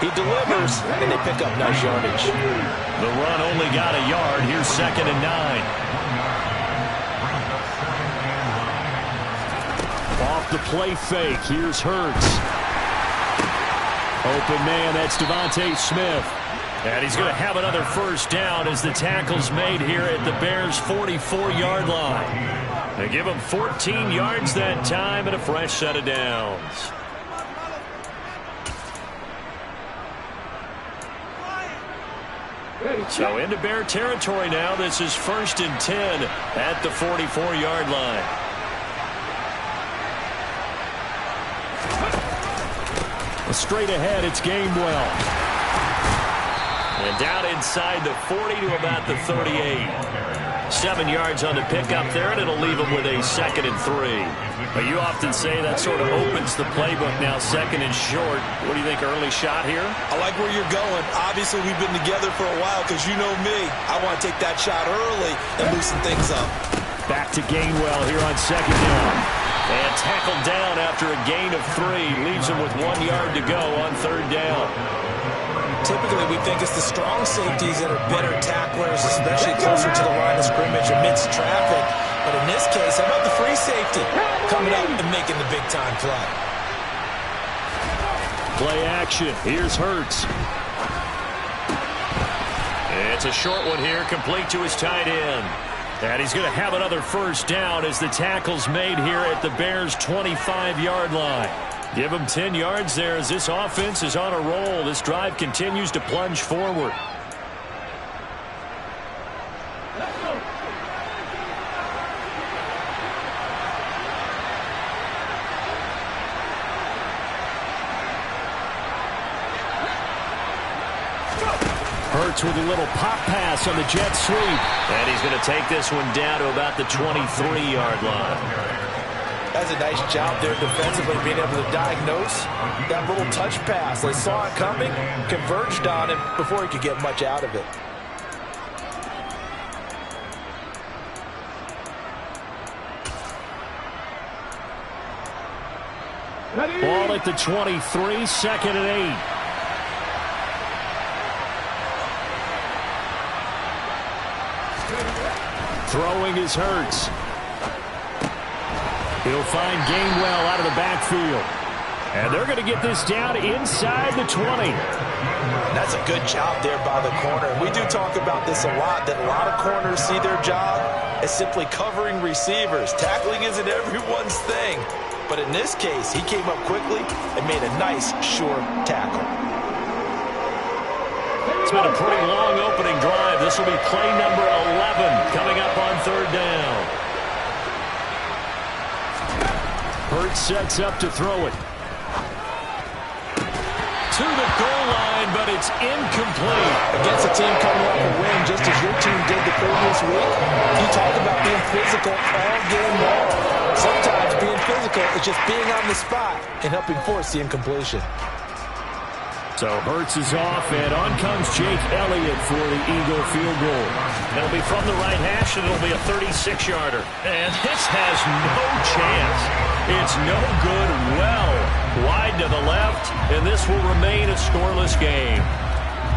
Speaker 2: He delivers, and they pick up nice yardage.
Speaker 1: The run only got a yard. Here's 2nd and 9.
Speaker 4: Off the play fake. Here's Hurts. Open man, that's Devontae Smith.
Speaker 1: And he's going to have another first down as the tackle's made here at the Bears' 44-yard line. They give him 14 yards that time and a fresh set of downs. So into Bear territory now. This is 1st and 10 at the 44-yard line.
Speaker 4: Straight ahead, it's Gainwell.
Speaker 1: And down inside the 40 to about the 38. 7 yards on the pickup there, and it'll leave him with a 2nd and 3. But you often say that sort of opens the playbook now, 2nd and short. What do you think, early shot here?
Speaker 2: I like where you're going. Obviously, we've been together for a while because you know me. I want to take that shot early and loosen things up.
Speaker 4: Back to Gainwell here on 2nd down.
Speaker 1: And tackled down after a gain of 3. Leaves him with 1 yard to go on 3rd down.
Speaker 2: Typically, we think it's the strong safeties that are better tacklers, especially closer to the line of scrimmage amidst traffic. But in this case, how about the free safety coming up and making the big-time play?
Speaker 4: Play action. Here's Hurts.
Speaker 1: It's a short one here, complete to his tight end.
Speaker 4: And he's going to have another first down as the tackle's made here at the Bears' 25-yard line. Give him 10 yards there as this offense is on a roll. This drive continues to plunge forward. Hurts with a little pop pass on the jet sweep.
Speaker 1: And he's going to take this one down to about the 23-yard line.
Speaker 2: That's a nice job there defensively, being able to diagnose that little touch pass. They saw it coming, converged on him before he could get much out of it.
Speaker 4: Ball at the 23, second and 8. Throwing is Hurts. He'll find Gainwell out of the backfield. And they're going to get this down inside the 20.
Speaker 2: That's a good job there by the corner. We do talk about this a lot, that a lot of corners see their job as simply covering receivers. Tackling isn't everyone's thing. But in this case, he came up quickly and made a nice, sure tackle.
Speaker 1: It's been a pretty long opening drive. This will be play number 11 coming up on third down.
Speaker 4: Hurts sets up to throw it. To the goal line, but it's incomplete.
Speaker 2: Against a team coming off a win, just as your team did the previous week, you talk about being physical all game long. Sometimes being physical is just being on the spot and helping force the incompletion.
Speaker 4: So Hurts is off, and on comes Jake Elliott for the Eagle field goal.
Speaker 1: It'll be from the right hash, and it'll be a 36-yarder. And this has no chance. It's no good, well wide to the left, and this will remain a scoreless game.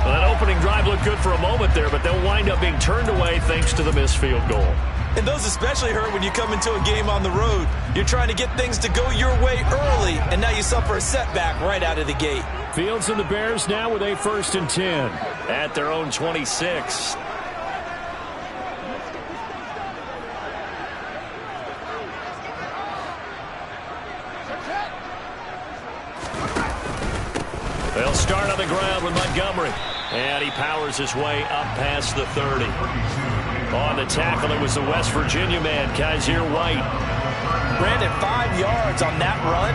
Speaker 1: Well, that opening drive looked good for a moment there, but they'll wind up being turned away thanks to the missed field goal.
Speaker 2: And those especially hurt when you come into a game on the road. You're trying to get things to go your way early, and now you suffer a setback right out of the gate.
Speaker 4: Fields and the Bears now with a 1st and 10.
Speaker 1: At their own 26. They'll start on the ground with Montgomery. And he powers his way up past the 30. On the tackle, it was the West Virginia man, Kaiser White.
Speaker 2: Brandon, 5 yards on that run.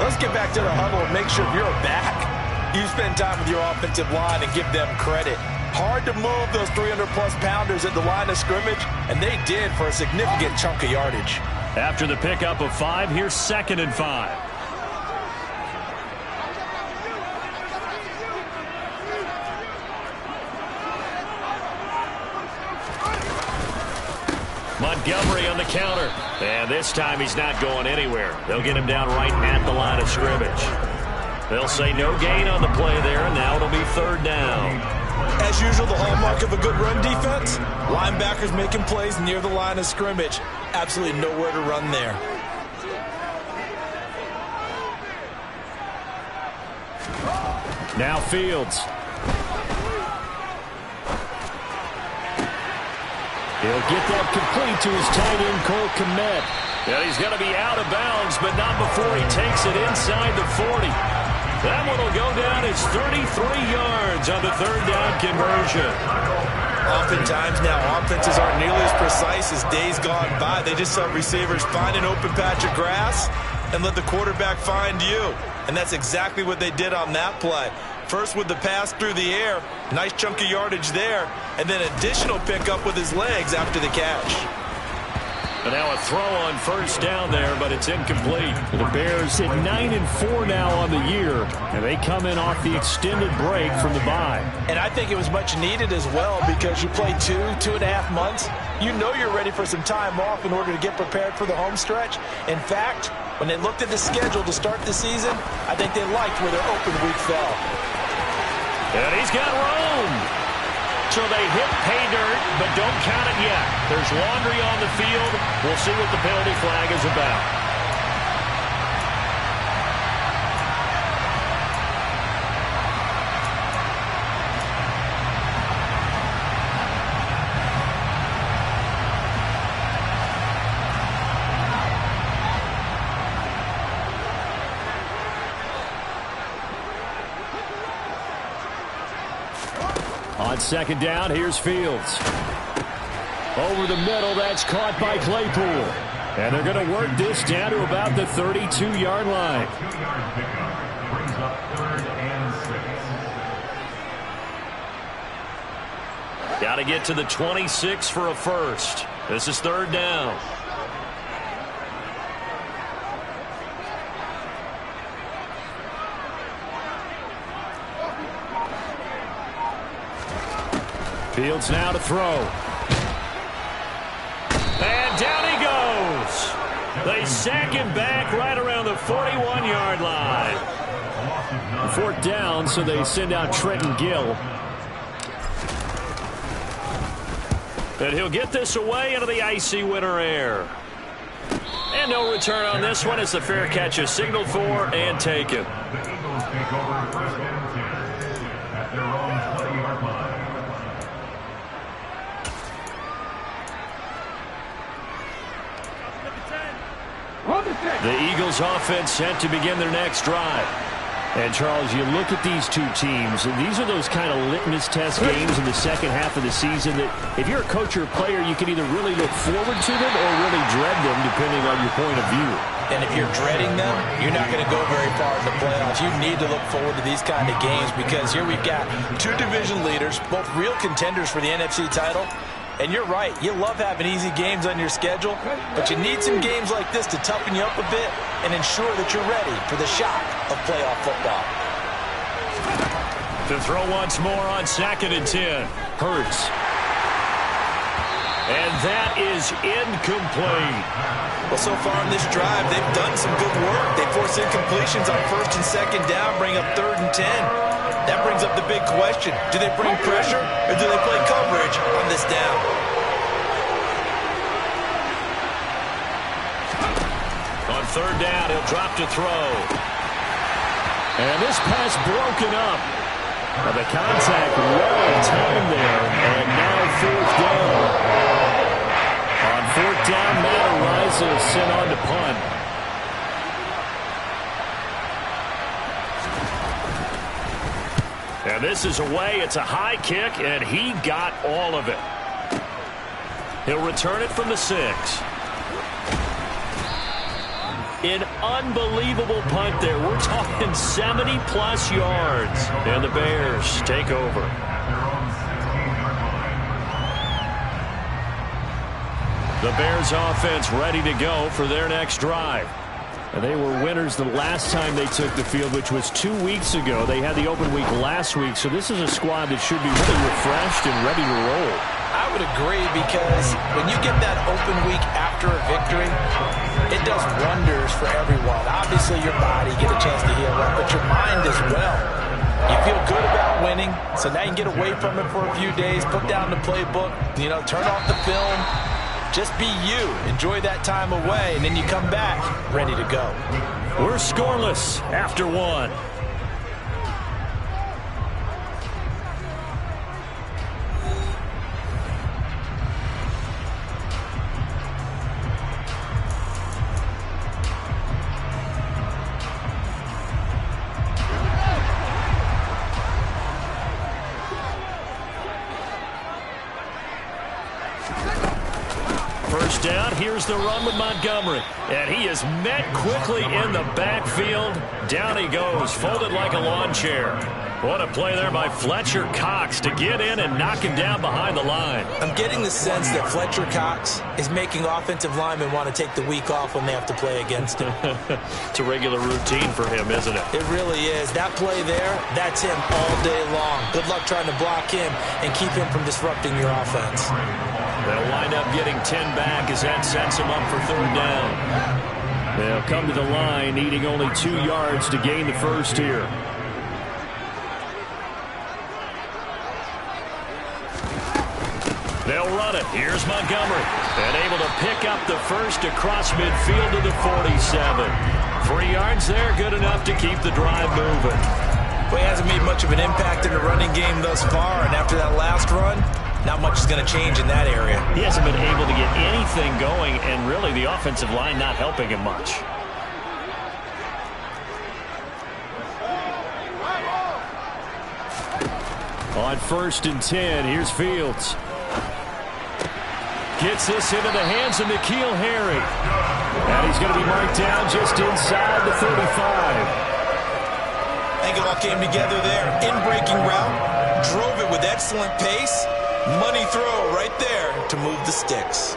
Speaker 2: Let's get back to the huddle and make sure if you're back, you spend time with your offensive line and give them credit. Hard to move those 300-plus pounders at the line of scrimmage, and they did for a significant chunk of yardage.
Speaker 4: After the pickup of 5, here's 2nd and 5.
Speaker 1: Montgomery on the counter. And this time he's not going anywhere. They'll get him down right at the line of scrimmage. They'll say no gain on the play there, and now it'll be 3rd down.
Speaker 2: As usual, the hallmark of a good run defense, linebackers making plays near the line of scrimmage. Absolutely nowhere to run there.
Speaker 4: Now Fields. He'll get that complete to his tight end, Cole Kmet.
Speaker 1: Yeah, he's going to be out of bounds, but not before he takes it inside the 40. That one will go down as 33 yards on the 3rd down conversion.
Speaker 2: Oftentimes now, offenses aren't nearly as precise as days gone by. They just have receivers find an open patch of grass and let the quarterback find you. And that's exactly what they did on that play. First with the pass through the air, nice chunk of yardage there, and then additional pickup with his legs after the catch.
Speaker 1: And now a throw on 1st down there, but it's incomplete.
Speaker 4: The Bears at 9-4 now on the year, and they come in off the extended break from the bye.
Speaker 2: And I think it was much needed as well, because you play 2.5 months. You know you're ready for some time off in order to get prepared for the home stretch. In fact, when they looked at the schedule to start the season, I think they liked where their open week fell.
Speaker 1: And he's got room. So they hit pay dirt, but don't count it yet. There's laundry on the field. We'll see what the penalty flag is about.
Speaker 4: On second down, here's Fields. Over the middle, that's caught by Claypool. And they're going to work this down to about the 32-yard line.
Speaker 3: 2-yard pickup brings up 3rd and 6.
Speaker 1: Got to get to the 26 for a first. This is 3rd down.
Speaker 4: Fields now to throw.
Speaker 1: And down he goes. They sack him back right around the 41-yard line.
Speaker 4: 4th down, so they send out Trenton Gill.
Speaker 1: And he'll get this away into the icy winter air. And no return on this one as the fair catch is signaled for and taken.
Speaker 3: The Eagles take over 1st and 10 at their own 20-yard line.
Speaker 4: The Eagles offense set to begin their next drive. And, Charles, you look at these two teams, and these are those kind of litmus test games in the second half of the season that if you're a coach or a player, you can either really look forward to them or really dread them, depending on your point of view.
Speaker 2: And if you're dreading them, you're not going to go very far in the playoffs. You need to look forward to these kind of games because here we've got two division leaders, both real contenders for the NFC title. And you're right, you love having easy games on your schedule, but you need some games like this to toughen you up a bit and ensure that you're ready for the shock of playoff football.
Speaker 1: To throw once more on 2nd and 10.
Speaker 4: Hurts.
Speaker 1: And that is incomplete.
Speaker 2: Well, so far in this drive, they've done some good work. They force incompletions on 1st and 2nd down, bring up 3rd and 10. That brings up the big question. Do they bring pressure or do they play coverage on this down?
Speaker 1: On 3rd down, he'll drop to throw.
Speaker 4: And this pass broken up. Well, the contact well timed there. And now 4th down. On 4th down, Matt Araiza is sent on to punt.
Speaker 1: And this is away. It's a high kick, and he got all of it. He'll return it from the 6. An unbelievable punt there. We're talking 70-plus yards. And the Bears take over. The Bears offense ready to go for their next drive. And they were winners the last time they took the field, which was 2 weeks ago. They had the open week last week, so this is a squad that should be really refreshed and ready to roll.
Speaker 2: I would agree because when you get that open week after a victory, it does wonders for everyone. Obviously, your body, get a chance to heal up, but your mind as well. You feel good about winning, so now you can get away from it for a few days, put down the playbook, turn off the film. Just be you. Enjoy that time away, and then you come back ready to go.
Speaker 1: We're scoreless after 1. First down, here's the run with Montgomery. And he is met quickly in the backfield. Down he goes, folded like a lawn chair. What a play there by Fletcher Cox to get in and knock him down behind the line.
Speaker 2: I'm getting the sense that Fletcher Cox is making offensive linemen want to take the week off when they have to play against him.
Speaker 1: It's a regular routine for him, isn't it?
Speaker 2: It really is. That play there, that's him all day long. Good luck trying to block him and keep him from disrupting your offense.
Speaker 1: They'll wind up getting 10 back as that sets him up for 3rd down.
Speaker 4: They'll come to the line, needing only 2 yards to gain the first here.
Speaker 1: They'll run it. Here's Montgomery. And able to pick up the first across midfield to the 47. 3 yards there, good enough to keep the drive moving.
Speaker 2: Well, he hasn't made much of an impact in the running game thus far, and after that last run, not much is going to change in that area.
Speaker 1: He hasn't been able to get anything going, and really the offensive line not helping him much.
Speaker 4: On 1st and 10, here's Fields. Gets this into the hands of N'Keal Harry. And he's going to be marked down just inside the 35.
Speaker 2: I think it all came together there. In-breaking route, drove it with excellent pace. Money throw right there to move the sticks.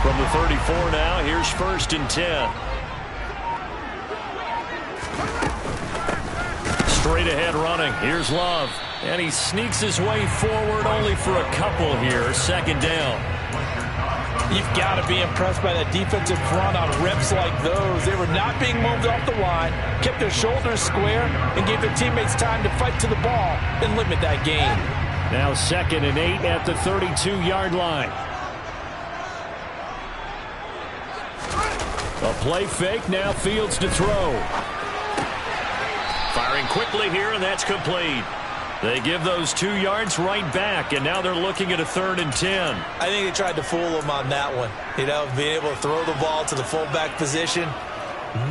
Speaker 4: From the 34 now, here's 1st and 10. Straight ahead running. Here's Love. And he sneaks his way forward only for a couple here. 2nd down.
Speaker 2: You've got to be impressed by that defensive front on reps like those. They were not being moved off the line, kept their shoulders square, and gave their teammates time to fight to the ball and limit that gain.
Speaker 4: Now 2nd and 8 at the 32-yard line. A play fake, now Fields to throw. Firing quickly here, and that's complete. They give those 2 yards right back, and now they're looking at a 3rd and 10.
Speaker 2: I think they tried to fool him on that one. You know, being able to throw the ball to the fullback position.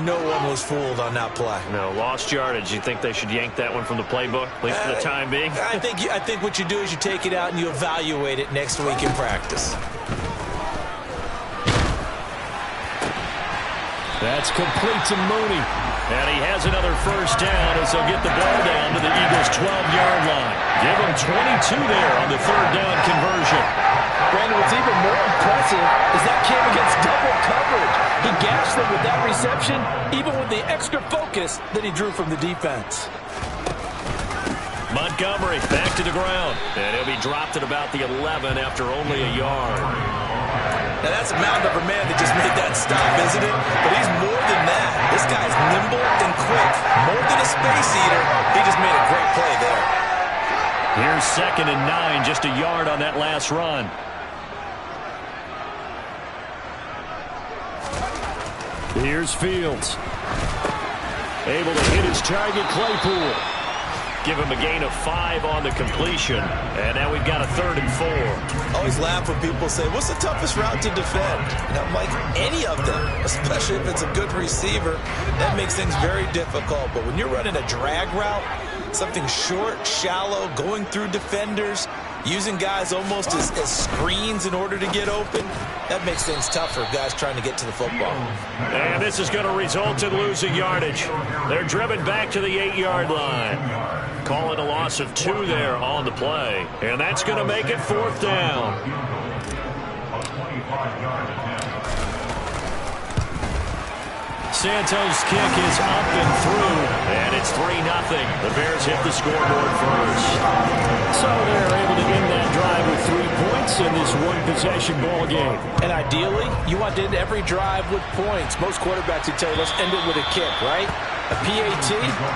Speaker 2: No one was fooled on that play.
Speaker 1: No, lost yardage. You think they should yank that one from the playbook, at least for the time being?
Speaker 2: I think what you do is you take it out and you evaluate it next week in practice.
Speaker 4: That's complete to Mooney. And he has another 1st down as they'll get the ball down to the Eagles' 12-yard line. Give him 22 there on the 3rd down conversion.
Speaker 2: Brandon, what's even more impressive is that came against double coverage. He gashed them with that reception, even with the extra focus that he drew from the defense.
Speaker 4: Montgomery back to the ground. And he'll be dropped at about the 11 after only a yard.
Speaker 2: Now, that's a mound over man that just made that stop, isn't it? But he's more than that. This guy's nimble and quick. More than a space eater. He just made a great play there.
Speaker 4: Here's 2nd and 9, just a yard on that last run. Here's Fields. Able to hit his target, Claypool. Give him a gain of 5 on the completion. And now we've got a 3rd and 4.
Speaker 2: I always laugh when people say, what's the toughest route to defend? And I'm like, any of them, especially if it's a good receiver. That makes things very difficult. But when you're running a drag route, something short, shallow, going through defenders, using guys almost as screens in order to get open, that makes things tougher, guys trying to get to the football.
Speaker 4: And this is going to result in losing yardage. They're driven back to the 8-yard line. Calling a loss of 2 there on the play. And that's going to make it 4th down. Santos' kick is up and through, and it's 3-0. The Bears hit the scoreboard first. So they're able to end that drive with 3 points in this one-possession ball game.
Speaker 2: And ideally, you want to end every drive with points. Most quarterbacks would tell you, let's end it with a kick, right? A PAT,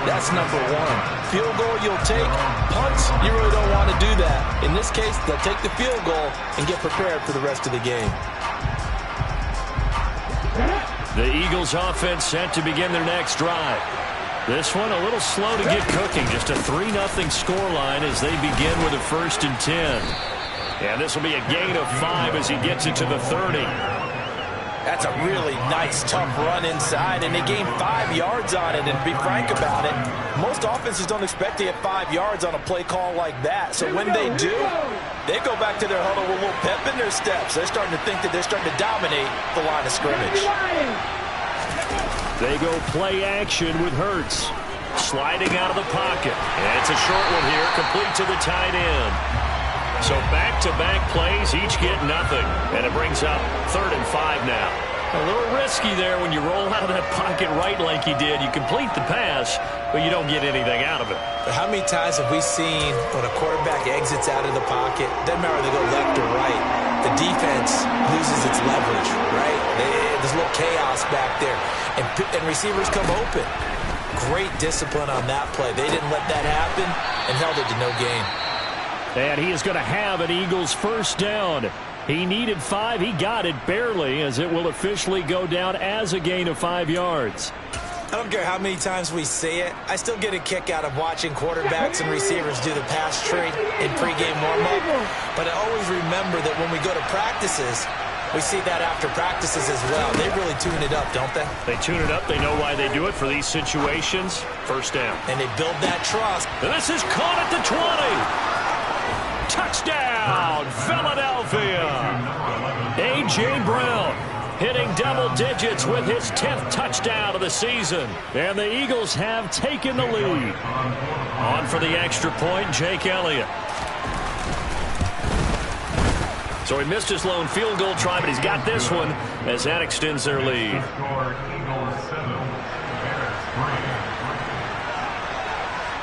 Speaker 2: that's number 1. Field goal you'll take. Punts, you really don't want to do that. In this case, they'll take the field goal and get prepared for the rest of the game.
Speaker 4: The Eagles offense set to begin their next drive. This one a little slow to get cooking. Just a 3-0 scoreline as they begin with a 1st and 10. And this will be a gain of 5 as he gets it to the 30.
Speaker 2: That's a really nice, tough run inside, and they gained 5 yards on it. And to be frank about it, most offenses don't expect to get 5 yards on a play call like that. So when they do, they go back to their huddle with a little pep in their steps. They're starting to think that they're starting to dominate the line of scrimmage.
Speaker 4: They go play action with Hurts. Sliding out of the pocket. And it's a short one here, complete to the tight end. So back-to-back plays, each get nothing. And it brings up 3rd and 5 now. A little risky there when you roll out of that pocket right like he did. You complete the pass, but you don't get anything out of it.
Speaker 2: But how many times have we seen when a quarterback exits out of the pocket, doesn't matter whether they go left or right, the defense loses its leverage, right? There's a little chaos back there, and receivers come open. Great discipline on that play. They didn't let that happen and held it to no gain.
Speaker 4: And he is going to have an Eagles 1st down He needed 5. He got it barely, as it will officially go down as a gain of 5 yards.
Speaker 2: I don't care how many times we say it, I still get a kick out of watching quarterbacks and receivers do the pass tree in pregame warm-up. But I always remember that when we go to practices, we see that after practices as well. They really tune it up, don't they?
Speaker 1: They tune it up. They know why they do it for these situations. First down.
Speaker 2: And they build that trust.
Speaker 1: And this is caught at the 20. Touchdown, Philadelphia. A.J. Brown hitting double digits with his 10th touchdown of the season. And the Eagles have taken the lead. On for the extra point, Jake Elliott. So he missed his lone field goal try, but he's got this one as that extends their lead.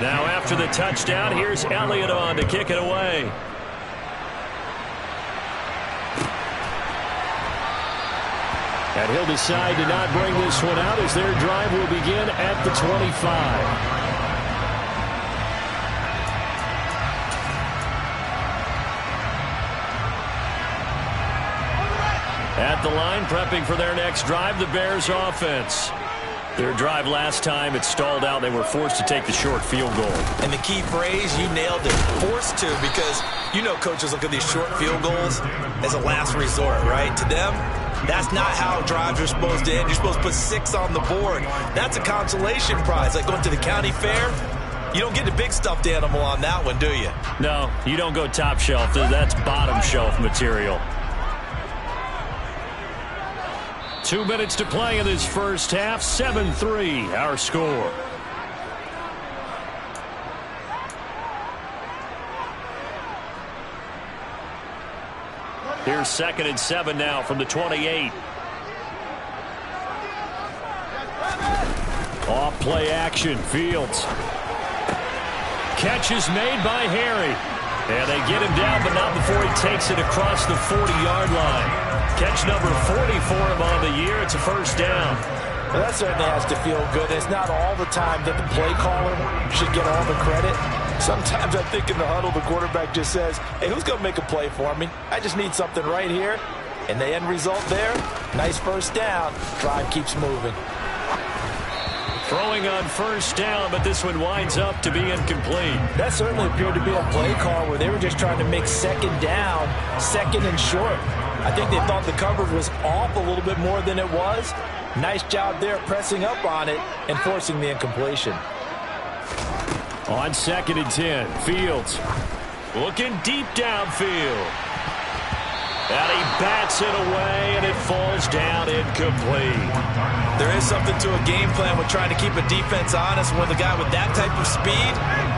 Speaker 1: Now after the touchdown, here's Elliott on to kick it away.
Speaker 4: And he'll decide to not bring this one out as their drive will begin at the 25. At the line, prepping for their next drive, the Bears offense. Their drive last time, it stalled out. They were forced to take the short field goal.
Speaker 2: And the key phrase, you nailed it, forced to, because you know coaches look at these short field goals as a last resort, right? To them, that's not how drives are supposed to end. You're supposed to put 6 on the board. That's a consolation prize, like going to the county fair. You don't get the big stuffed animal on that one, do you?
Speaker 4: No, you don't go top shelf. That's bottom shelf material.
Speaker 1: 2 minutes to play in this first half. 7-3, our score. Here's 2nd and 7 now from the 28. Off play action. Fields. Catch is made by Harry. And they get him down, but not before he takes it across the 40-yard line. Catch number 40 for him on the year. It's a first down.
Speaker 2: Well, that certainly has to feel good. It's not all the time that the play caller should get all the credit. Sometimes I think in the huddle, the quarterback just says, hey, who's going to make a play for me? I just need something right here. And the end result there, nice first down. Drive keeps moving.
Speaker 1: Throwing on first down, but this one winds up to be incomplete.
Speaker 2: That certainly appeared to be a play call where they were just trying to make second down, second and short. I think they thought the coverage was off a little bit more than it was. Nice job there pressing up on it and forcing the incompletion.
Speaker 4: On 2nd and 10, Fields
Speaker 1: looking deep downfield. And he bats it away, and it falls down incomplete.
Speaker 2: There is something to a game plan with trying to keep a defense honest. When the guy with that type of speed,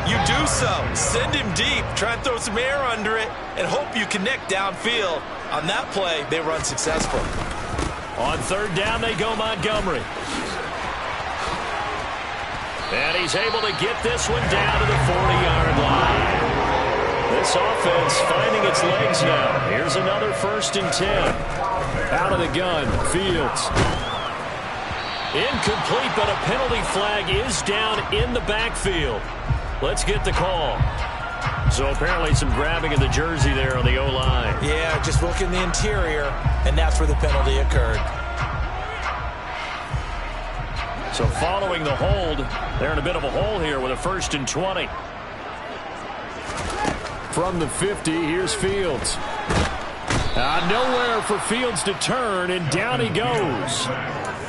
Speaker 2: you do so. Send him deep, try and throw some air under it, and hope you connect downfield. On that play, they run successful.
Speaker 1: On 3rd down, they go Montgomery. And he's able to get this one down to the 40-yard line. This offense finding its legs now. Here's another 1st and 10. Out of the gun, Fields. Incomplete, but a penalty flag is down in the backfield. Let's get the call. So apparently some grabbing of the jersey there on the O-line.
Speaker 2: Yeah, just look in the interior, and that's where the penalty occurred.
Speaker 1: So following the hold, they're in a bit of a hole here with a 1st and 20.
Speaker 4: From the 50, here's Fields. Nowhere for Fields to turn, and down he goes.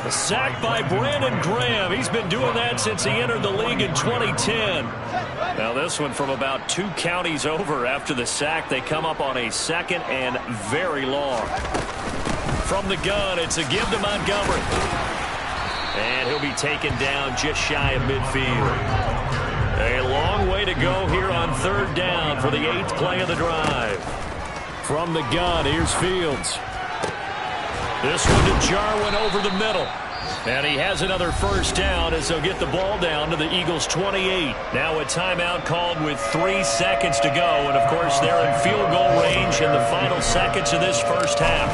Speaker 4: A sack by Brandon Graham. He's been doing that since he entered the league in 2010. Now this one from about 2 counties over. After the sack, they come up on a 2nd and very long. From the gun, it's a give to Montgomery. And he'll be taken down just shy of midfield. A long way to go here on 3rd down for the 8th play of the drive. From the gun, here's Fields. This one to Jarwin over the middle. And he has another 1st down as they'll get the ball down to the Eagles' 28. Now a timeout called with 3 seconds to go. And, of course, they're in field goal range in the final seconds of this first half.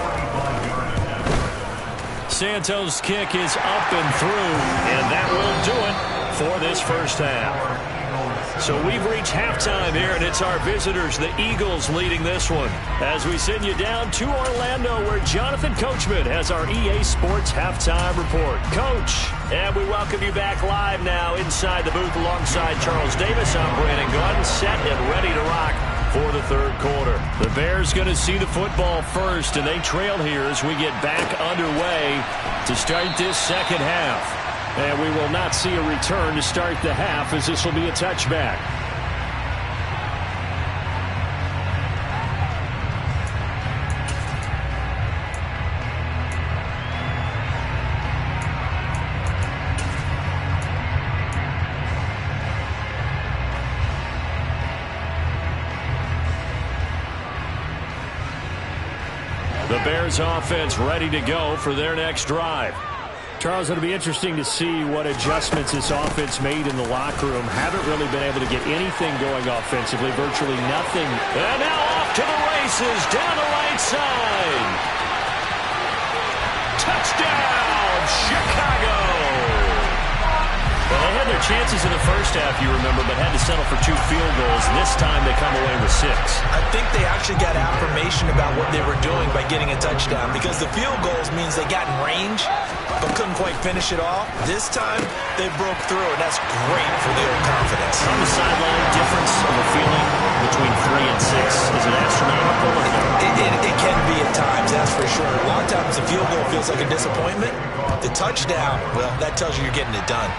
Speaker 4: Santos' kick is up and through, and that will do it for this first half.
Speaker 1: So we've reached halftime here, and it's our visitors, the Eagles, leading this one. As we send you down to Orlando, where Jonathan Coachman has our EA Sports Halftime Report. Coach, and we welcome you back live now inside the booth alongside Charles Davis. I'm Brandon Gaudin, set and ready to rock for the third quarter. The Bears going to see the football first, and they trail here as we get back underway to start this second half. And we will not see a return to start the half, as this will be a touchback. The Bears offense ready to go for their next drive.
Speaker 4: Charles, it'll be interesting to see what adjustments this offense made in the locker room. Haven't really been able to get anything going offensively, virtually nothing.
Speaker 1: And now off to the races, down the right side. Touchdown, Chicago! Well, they had their chances in the first half, you remember, but had to settle for 2 field goals. This time they come away with 6.
Speaker 2: I think they actually got affirmation about what they were doing by getting a touchdown, because the field goals means they got in range but couldn't quite finish it off. This time they broke through, and that's great for their confidence.
Speaker 1: On the sideline, difference of a feeling between 3 and 6. Is it astronomical?
Speaker 2: It can be at times, that's for sure. A lot of times the field goal feels like a disappointment. The touchdown, well, that tells you you're getting it done.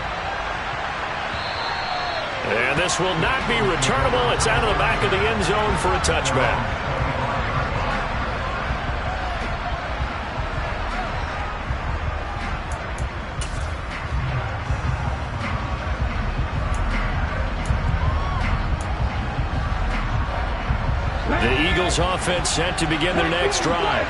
Speaker 1: And this will not be returnable. It's out of the back of the end zone for a touchback. The Eagles offense set to begin their next drive.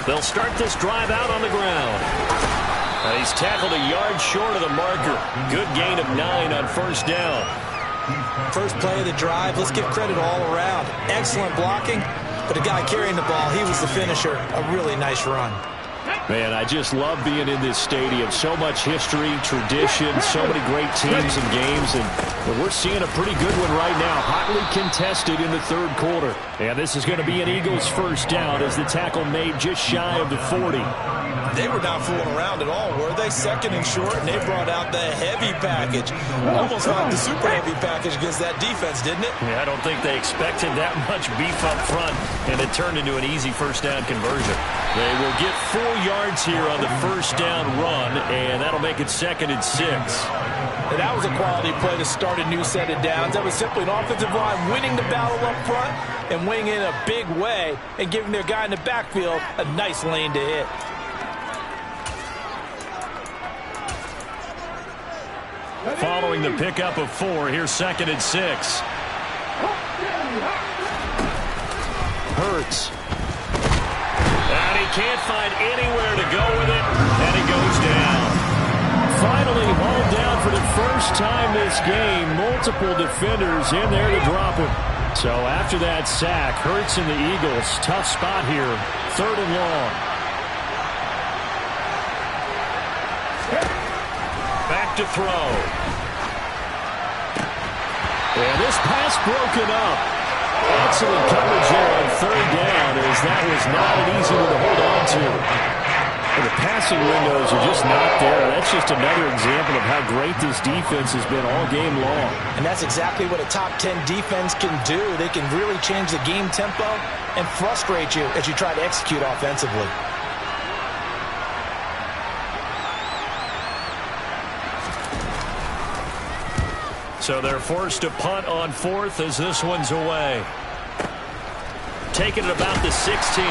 Speaker 1: They'll start this drive out on the ground. And he's tackled a yard short of the marker. Good gain of 9 on first down.
Speaker 2: First play of the drive, let's give credit all around. Excellent blocking, but the guy carrying the ball, he was the finisher. A really nice run.
Speaker 4: Man, I just love being in this stadium. So much history, tradition, so many great teams and games, and we're seeing a pretty good one right now. Hotly contested in the third quarter. And this is going to be an Eagles first down as the tackle made just shy of the 40.
Speaker 2: They were not fooling around at all, were they? Second and short, and they brought out the heavy package. Almost like the super heavy package against that defense, didn't it?
Speaker 1: Yeah, I don't think they expected that much beef up front, and it turned into an easy first down conversion. They will get 4 yards here on the first down run, and that'll make it 2nd and 6.
Speaker 2: And that was a quality play to start a new set of downs. That was simply an offensive line winning the battle up front and winning in a big way and giving their guy in the backfield a nice lane to hit.
Speaker 1: Following the pickup of 4, here's 2nd and 6.
Speaker 4: Hurts.
Speaker 1: And he can't find anywhere to go with it, and he goes down.
Speaker 4: Finally hauled down for the first time this game. Multiple defenders in there to drop him. So after that sack, Hurts and the Eagles, tough spot here. 3rd and long.
Speaker 1: Back to throw.
Speaker 4: And this pass broken up. Excellent coverage there on 3rd down, as that was not an easy one to hold on to. And the passing windows are just not there. That's just another example of how great this defense has been all game long.
Speaker 2: And that's exactly what a top 10 defense can do. They can really change the game tempo and frustrate you as you try to execute offensively.
Speaker 1: So they're forced to punt on 4th as this one's away. Taking it about the 16.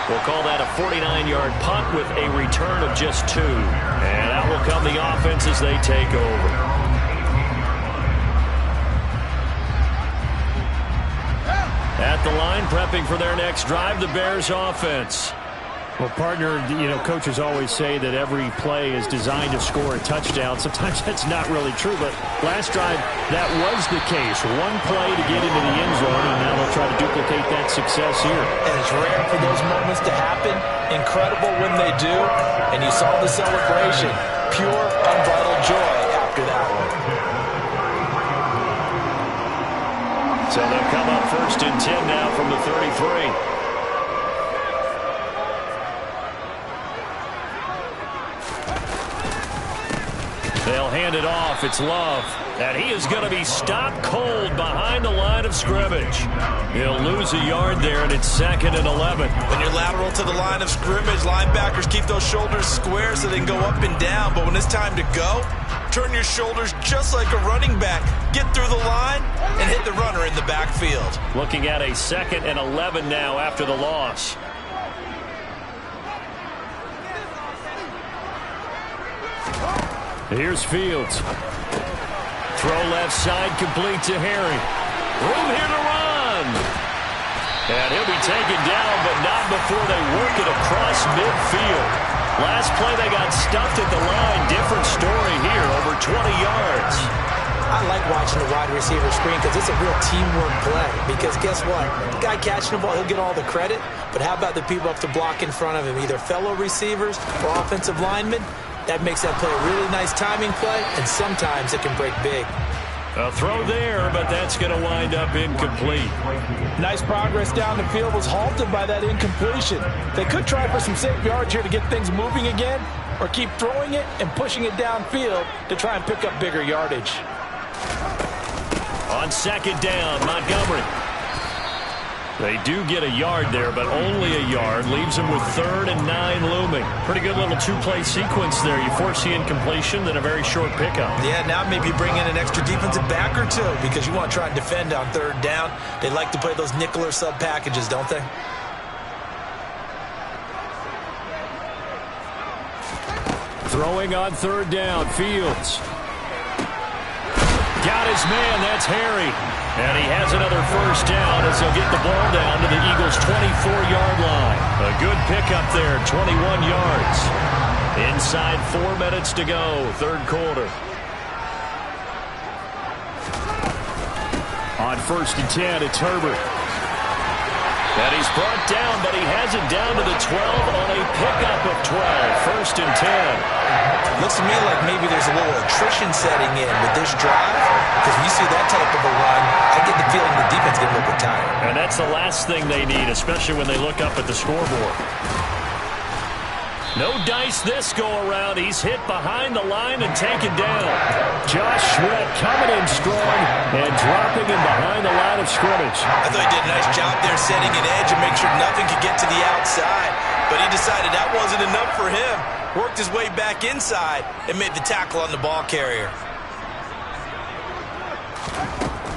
Speaker 1: We'll call that a 49-yard punt with a return of just 2. And out will come the offense as they take over. At the line, prepping for their next drive, the Bears offense.
Speaker 4: Well, partner, coaches always say that every play is designed to score a touchdown. Sometimes that's not really true, but last drive, that was the case. One play to get into the end zone, and now they'll try to duplicate that success here.
Speaker 2: And it's rare for those moments to happen. Incredible when they do. And you saw the celebration. Pure, unbridled joy after that one.
Speaker 1: So they'll come up 1st and 10 now from the 33. They'll hand it off. It's Love. And he is going to be stopped cold behind the line of scrimmage. He'll lose a yard there, and it's 2nd and 11.
Speaker 2: When you're lateral to the line of scrimmage, linebackers keep those shoulders square so they can go up and down. But when it's time to go, turn your shoulders just like a running back. Get through the line and hit the runner in the backfield.
Speaker 1: Looking at a 2nd and 11 now after the loss.
Speaker 4: Here's Fields.
Speaker 1: Throw left side, complete to Harry. Room here to run. And he'll be taken down, but not before they work it across midfield. Last play, they got stuffed at the line. Different story here, over 20 yards.
Speaker 2: I like watching the wide receiver screen because it's a real teamwork play. Because guess what? The guy catching the ball, he'll get all the credit. But how about the people up to block in front of him, either fellow receivers or offensive linemen? That makes that play a really nice timing play, and sometimes it can break big.
Speaker 1: A throw there, but that's going to wind up incomplete.
Speaker 2: Nice progress down the field was halted by that incompletion. They could try for some safe yards here to get things moving again, or keep throwing it and pushing it downfield to try and pick up bigger yardage.
Speaker 1: On 2nd down, Montgomery. They do get a yard there, but only a yard. Leaves them with 3rd and 9 looming. Pretty good little two-play sequence there. You force the incompletion, then a very short pickup.
Speaker 2: Yeah, now maybe bring in an extra defensive back or two because you want to try and defend on 3rd down. They like to play those nickel or sub packages, don't they?
Speaker 4: Throwing on 3rd down, Fields.
Speaker 1: Got his man, that's Harry. And he has another 1st down as he'll get the ball down to the Eagles' 24-yard line. A good pickup there, 21 yards. Inside 4 minutes to go, 3rd quarter.
Speaker 4: On 1st and 10, it's Herbert.
Speaker 1: And he's brought down, but he has it down to the 12 on a pickup of 12. 1st and 10.
Speaker 2: Looks to me like maybe there's a little attrition setting in with this drive. Because when you see that type of a run, I get the feeling the defense getting a little bit tired.
Speaker 1: And that's the last thing they need, especially when they look up at the scoreboard. No dice this go-around. He's hit behind the line and taken down.
Speaker 4: Josh Sweat coming in strong and dropping him behind the line of scrimmage.
Speaker 2: I thought he did a nice job there setting an edge and make sure nothing could get to the outside. But he decided that wasn't enough for him. Worked his way back inside and made the tackle on the ball carrier.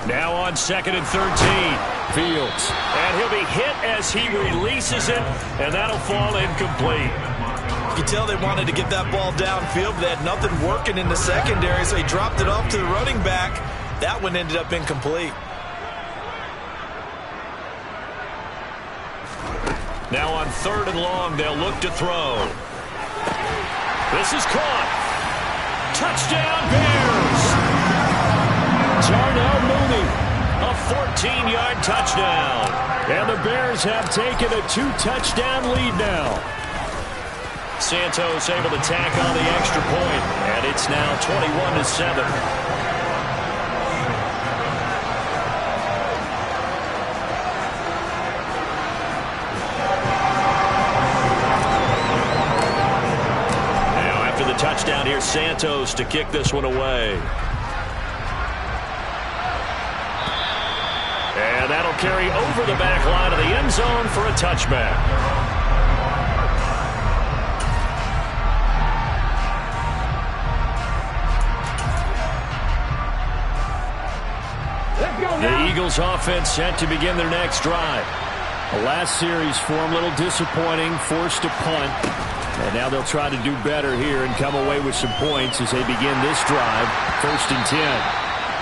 Speaker 1: Now on 2nd and 13.
Speaker 4: Fields.
Speaker 1: And he'll be hit as he releases it, and that'll fall incomplete.
Speaker 2: You can tell they wanted to get that ball downfield, but they had nothing working in the secondary, so he dropped it off to the running back. That one ended up incomplete.
Speaker 1: Now on 3rd and long, they'll look to throw. This is caught. Touchdown, Bears!
Speaker 4: Darnell Mooney.
Speaker 1: A 14-yard touchdown.
Speaker 4: And the Bears have taken a 2-touchdown lead now.
Speaker 1: Santos able to tack on the extra point, and it's now 21-7. Now after the touchdown, here's Santos to kick this one away. And that'll carry over the back line of the end zone for a touchback. The Eagles offense set to begin their next drive.
Speaker 4: The last series for them, a little disappointing, forced to punt. And now they'll try to do better here and come away with some points as they begin this drive, 1st and 10.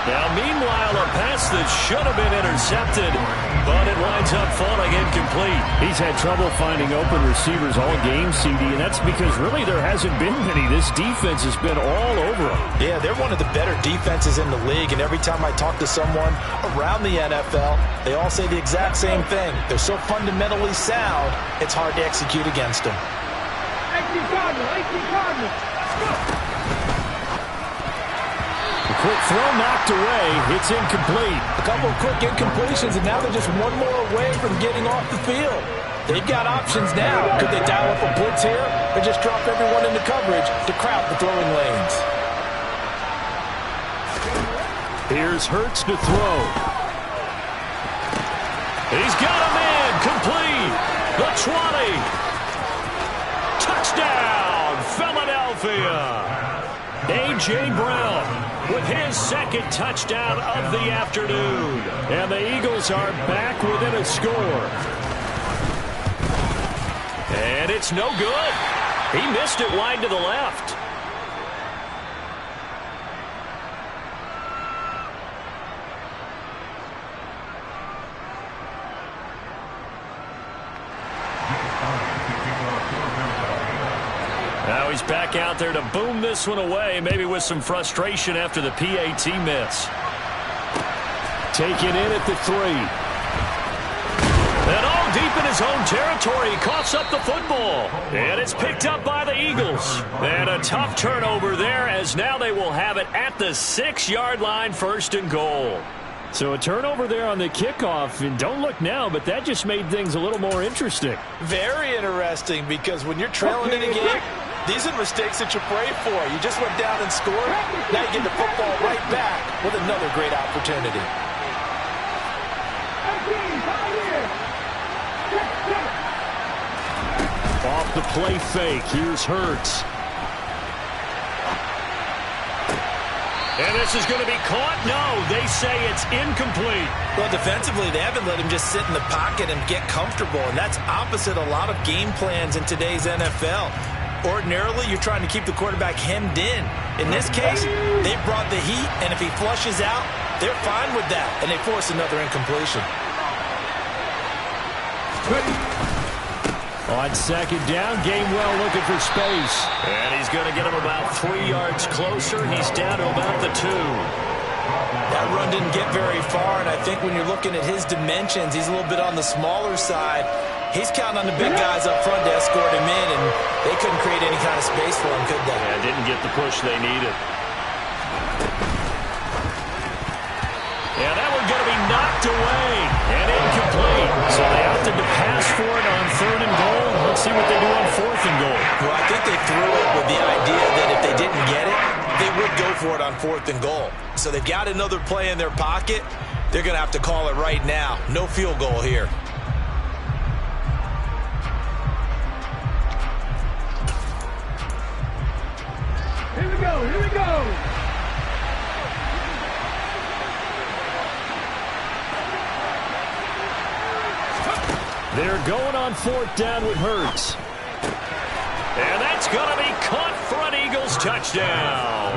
Speaker 1: Now, meanwhile, a pass that should have been intercepted, but it winds up falling incomplete.
Speaker 4: He's had trouble finding open receivers all game, CD, and that's because really there hasn't been many. This defense has been all over him.
Speaker 2: Yeah, they're one of the better defenses in the league, and every time I talk to someone around the NFL, they all say the exact same thing. They're so fundamentally sound, it's hard to execute against them.
Speaker 4: Quick throw knocked away. It's incomplete.
Speaker 2: A couple of quick incompletions, and now they're just one more away from getting off the field. They've got options now. Could they dial up a blitz here or just drop everyone into coverage to crowd the throwing lanes?
Speaker 4: Here's Hurts to throw.
Speaker 1: He's got a man complete. The 20. Touchdown, Philadelphia. A.J. Brown with his second touchdown of the afternoon.
Speaker 4: And the Eagles are back within a score.
Speaker 1: And it's no good. He missed it wide to the left. Now he's back out there to boom this one away, maybe with some frustration after the PAT miss.
Speaker 4: Taken in at the 3.
Speaker 1: And all deep in his own territory, he coughs up the football. And it's picked up by the Eagles. And a tough turnover there, as now they will have it at the 6-yard line, 1st and goal.
Speaker 4: So a turnover there on the kickoff, and don't look now, but that just made things a little more interesting.
Speaker 2: Very interesting, because when you're trailing in a game, these are mistakes that you pray for. You just went down and scored. Now you get the football right back with another great opportunity.
Speaker 4: Off the play fake, here's Hurts.
Speaker 1: And this is going to be caught? No, they say it's incomplete.
Speaker 2: Well, defensively, they haven't let him just sit in the pocket and get comfortable, and that's opposite a lot of game plans in today's NFL. Ordinarily, you're trying to keep the quarterback hemmed in. In this case, they brought the heat, and if he flushes out, they're fine with that, and they force another incompletion.
Speaker 4: On 2nd down, Gainwell looking for space.
Speaker 1: And he's going to get him about 3 yards closer. He's down to about the 2.
Speaker 2: That run didn't get very far, and I think when you're looking at his dimensions, he's a little bit on the smaller side. He's counting on the big guys up front to escort him in, and they couldn't create any kind of space for him, could they?
Speaker 1: Yeah, didn't get the push they needed. Yeah, that one's going to be knocked away and incomplete. So they opted to pass for it on 3rd and goal. Let's see what they do on 4th and goal.
Speaker 2: Well, I think they threw it with the idea that if they didn't get it, they would go for it on 4th and goal. So they've got another play in their pocket. They're going to have to call it right now. No field goal here.
Speaker 5: Here we go, here we go.
Speaker 4: They're going on 4th down with Hurts.
Speaker 1: And that's going to be caught for an Eagles touchdown.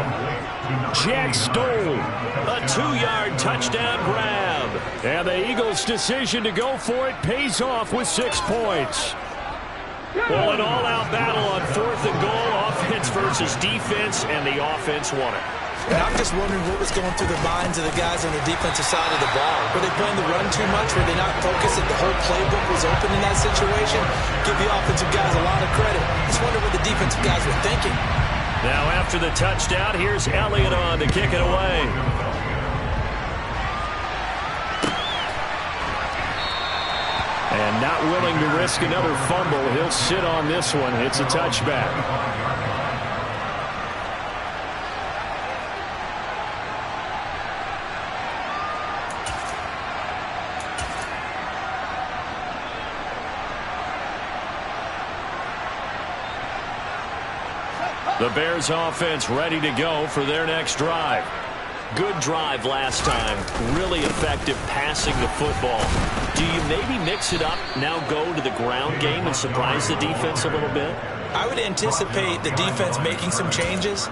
Speaker 4: Jack Stoll.
Speaker 1: A 2-yard touchdown grab.
Speaker 4: And the Eagles' decision to go for it pays off with 6 points.
Speaker 1: Well, an all-out battle on 4th and goal. Offense versus defense, and the offense won it.
Speaker 2: And I'm just wondering what was going through the minds of the guys on the defensive side of the ball. Were they playing the run too much? Were they not focused that the whole playbook was open in that situation? Give the offensive guys a lot of credit. Just wonder what the defensive guys were thinking.
Speaker 1: Now after the touchdown, here's Elliott on to kick it away.
Speaker 4: And not willing to risk another fumble, he'll sit on this one. It's a touchback.
Speaker 1: The Bears offense ready to go for their next drive. Good drive last time. Really effective passing the football. Do you maybe mix it up, now go to the ground game and surprise the defense a little bit?
Speaker 2: I would anticipate the defense making some changes.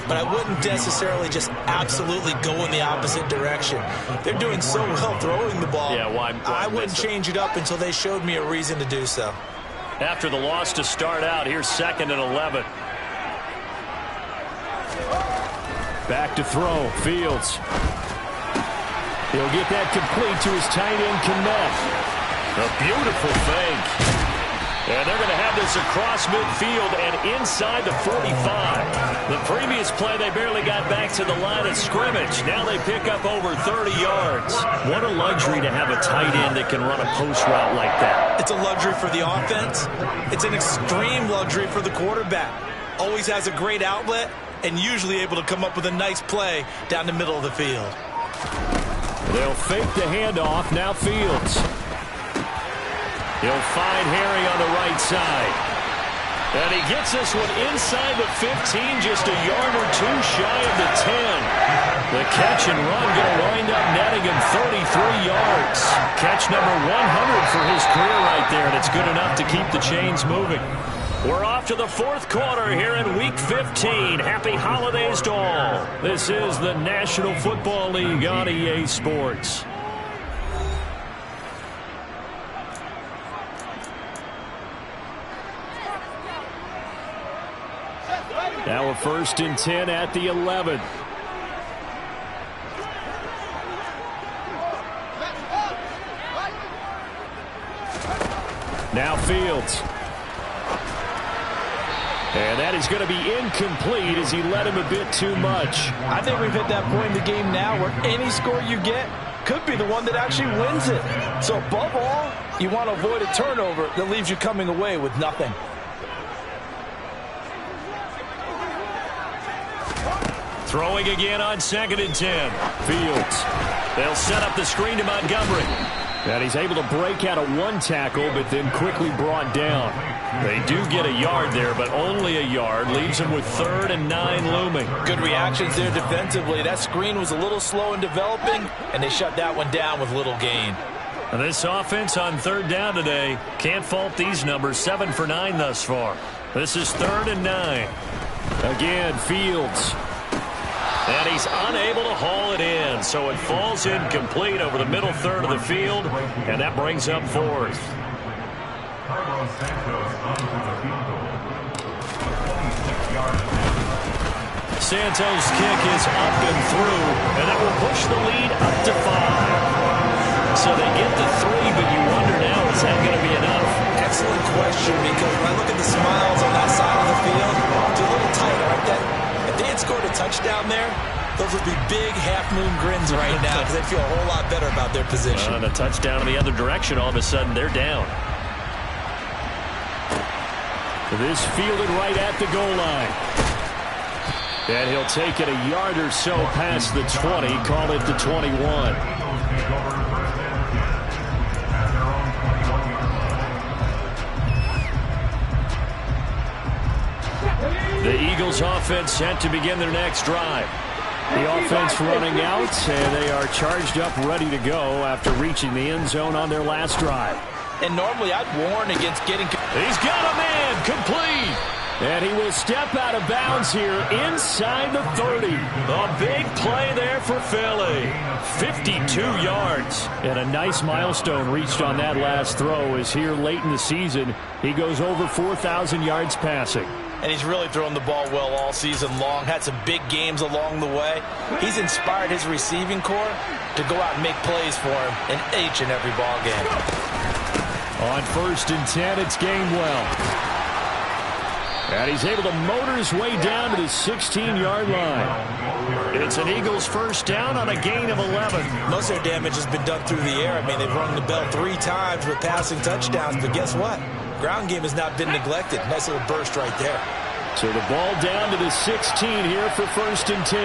Speaker 2: but I wouldn't necessarily just absolutely go in the opposite direction. They're doing so well throwing the ball.
Speaker 1: Yeah, why
Speaker 2: I wouldn't change it up until they showed me a reason to do so.
Speaker 1: After the loss to start out, here's 2nd and 11.
Speaker 4: Back to throw. Fields. He'll get that complete to his tight end, Kmet.
Speaker 1: A beautiful fake. And they're going to have this across midfield and inside the 45. The previous play, they barely got back to the line of scrimmage. Now they pick up over 30 yards. What a luxury to have a tight end that can run a post route like that.
Speaker 2: It's a luxury for the offense. It's an extreme luxury for the quarterback. Always has a great outlet and usually able to come up with a nice play down the middle of the field.
Speaker 4: They'll fake the handoff. Now Fields.
Speaker 1: He'll find Harry on the right side. And he gets this one inside the 15, just a yard or two shy of the 10. The catch and run going to wind up netting him 33 yards. Catch number 100 for his career right there, and it's good enough to keep the chains moving. We're off to the 4th quarter here in Week 15. Happy holidays to all. This is the National Football League on EA Sports.
Speaker 4: Now a 1st and 10 at the 11. Now Fields. And that is going to be incomplete as he led him a bit too much.
Speaker 2: I think we've hit that point in the game now where any score you get could be the one that actually wins it. So above all, you want to avoid a turnover that leaves you coming away with nothing.
Speaker 1: Throwing again on 2nd and 10.
Speaker 4: Fields.
Speaker 1: They'll set up the screen to Montgomery.
Speaker 4: And he's able to break out of one tackle, but then quickly brought down.
Speaker 1: They do get a yard there, but only a yard. Leaves them with 3rd and 9 looming.
Speaker 2: Good reactions there defensively. That screen was a little slow in developing, and they shut that one down with little gain.
Speaker 1: And this offense on 3rd down today, can't fault these numbers. 7 for 9 thus far. This is 3rd and 9.
Speaker 4: Again, Fields.
Speaker 1: And he's unable to haul it in, so it falls incomplete over the middle 3rd of the field, and that brings up 4th.
Speaker 3: Carlos Santos onto the field goal. 26 yards.
Speaker 1: Santos' kick is up and through, and that will push the lead up to 5. So they get the 3, but you wonder now, is that going to be enough?
Speaker 2: Excellent question, because when I look at the smiles on that side of the field, it's a little tight, aren't they? If they had scored a touchdown there, those would be big half-moon grins right now because they feel a whole lot better about their position.
Speaker 1: And a touchdown in the other direction, all of a sudden they're down.
Speaker 4: This fielded right at the goal line. And he'll take it a yard or so past the 20, call it the 21.
Speaker 1: The Eagles offense set to begin their next drive.
Speaker 4: The offense running out, and they are charged up, ready to go after reaching the end zone on their last drive.
Speaker 2: And normally I'd warn against getting...
Speaker 1: He's got a man, complete.
Speaker 4: And he will step out of bounds here inside the 30.
Speaker 1: A big play there for Philly. 52 yards.
Speaker 4: And a nice milestone reached on that last throw as here late in the season, he goes over 4,000 yards passing.
Speaker 2: And he's really thrown the ball well all season long. Had some big games along the way. He's inspired his receiving corps to go out and make plays for him in each and every ball game.
Speaker 4: On 1st and 10, it's Gainwell. And he's able to motor his way down to the 16-yard line.
Speaker 1: It's an Eagles first down on a gain of 11.
Speaker 2: Most of their damage has been done through the air. I mean, they've rung the bell 3 times with passing touchdowns, but guess what? Ground game has not been neglected. Nice little burst right there.
Speaker 4: So the ball down to the 16 here for 1st and 10.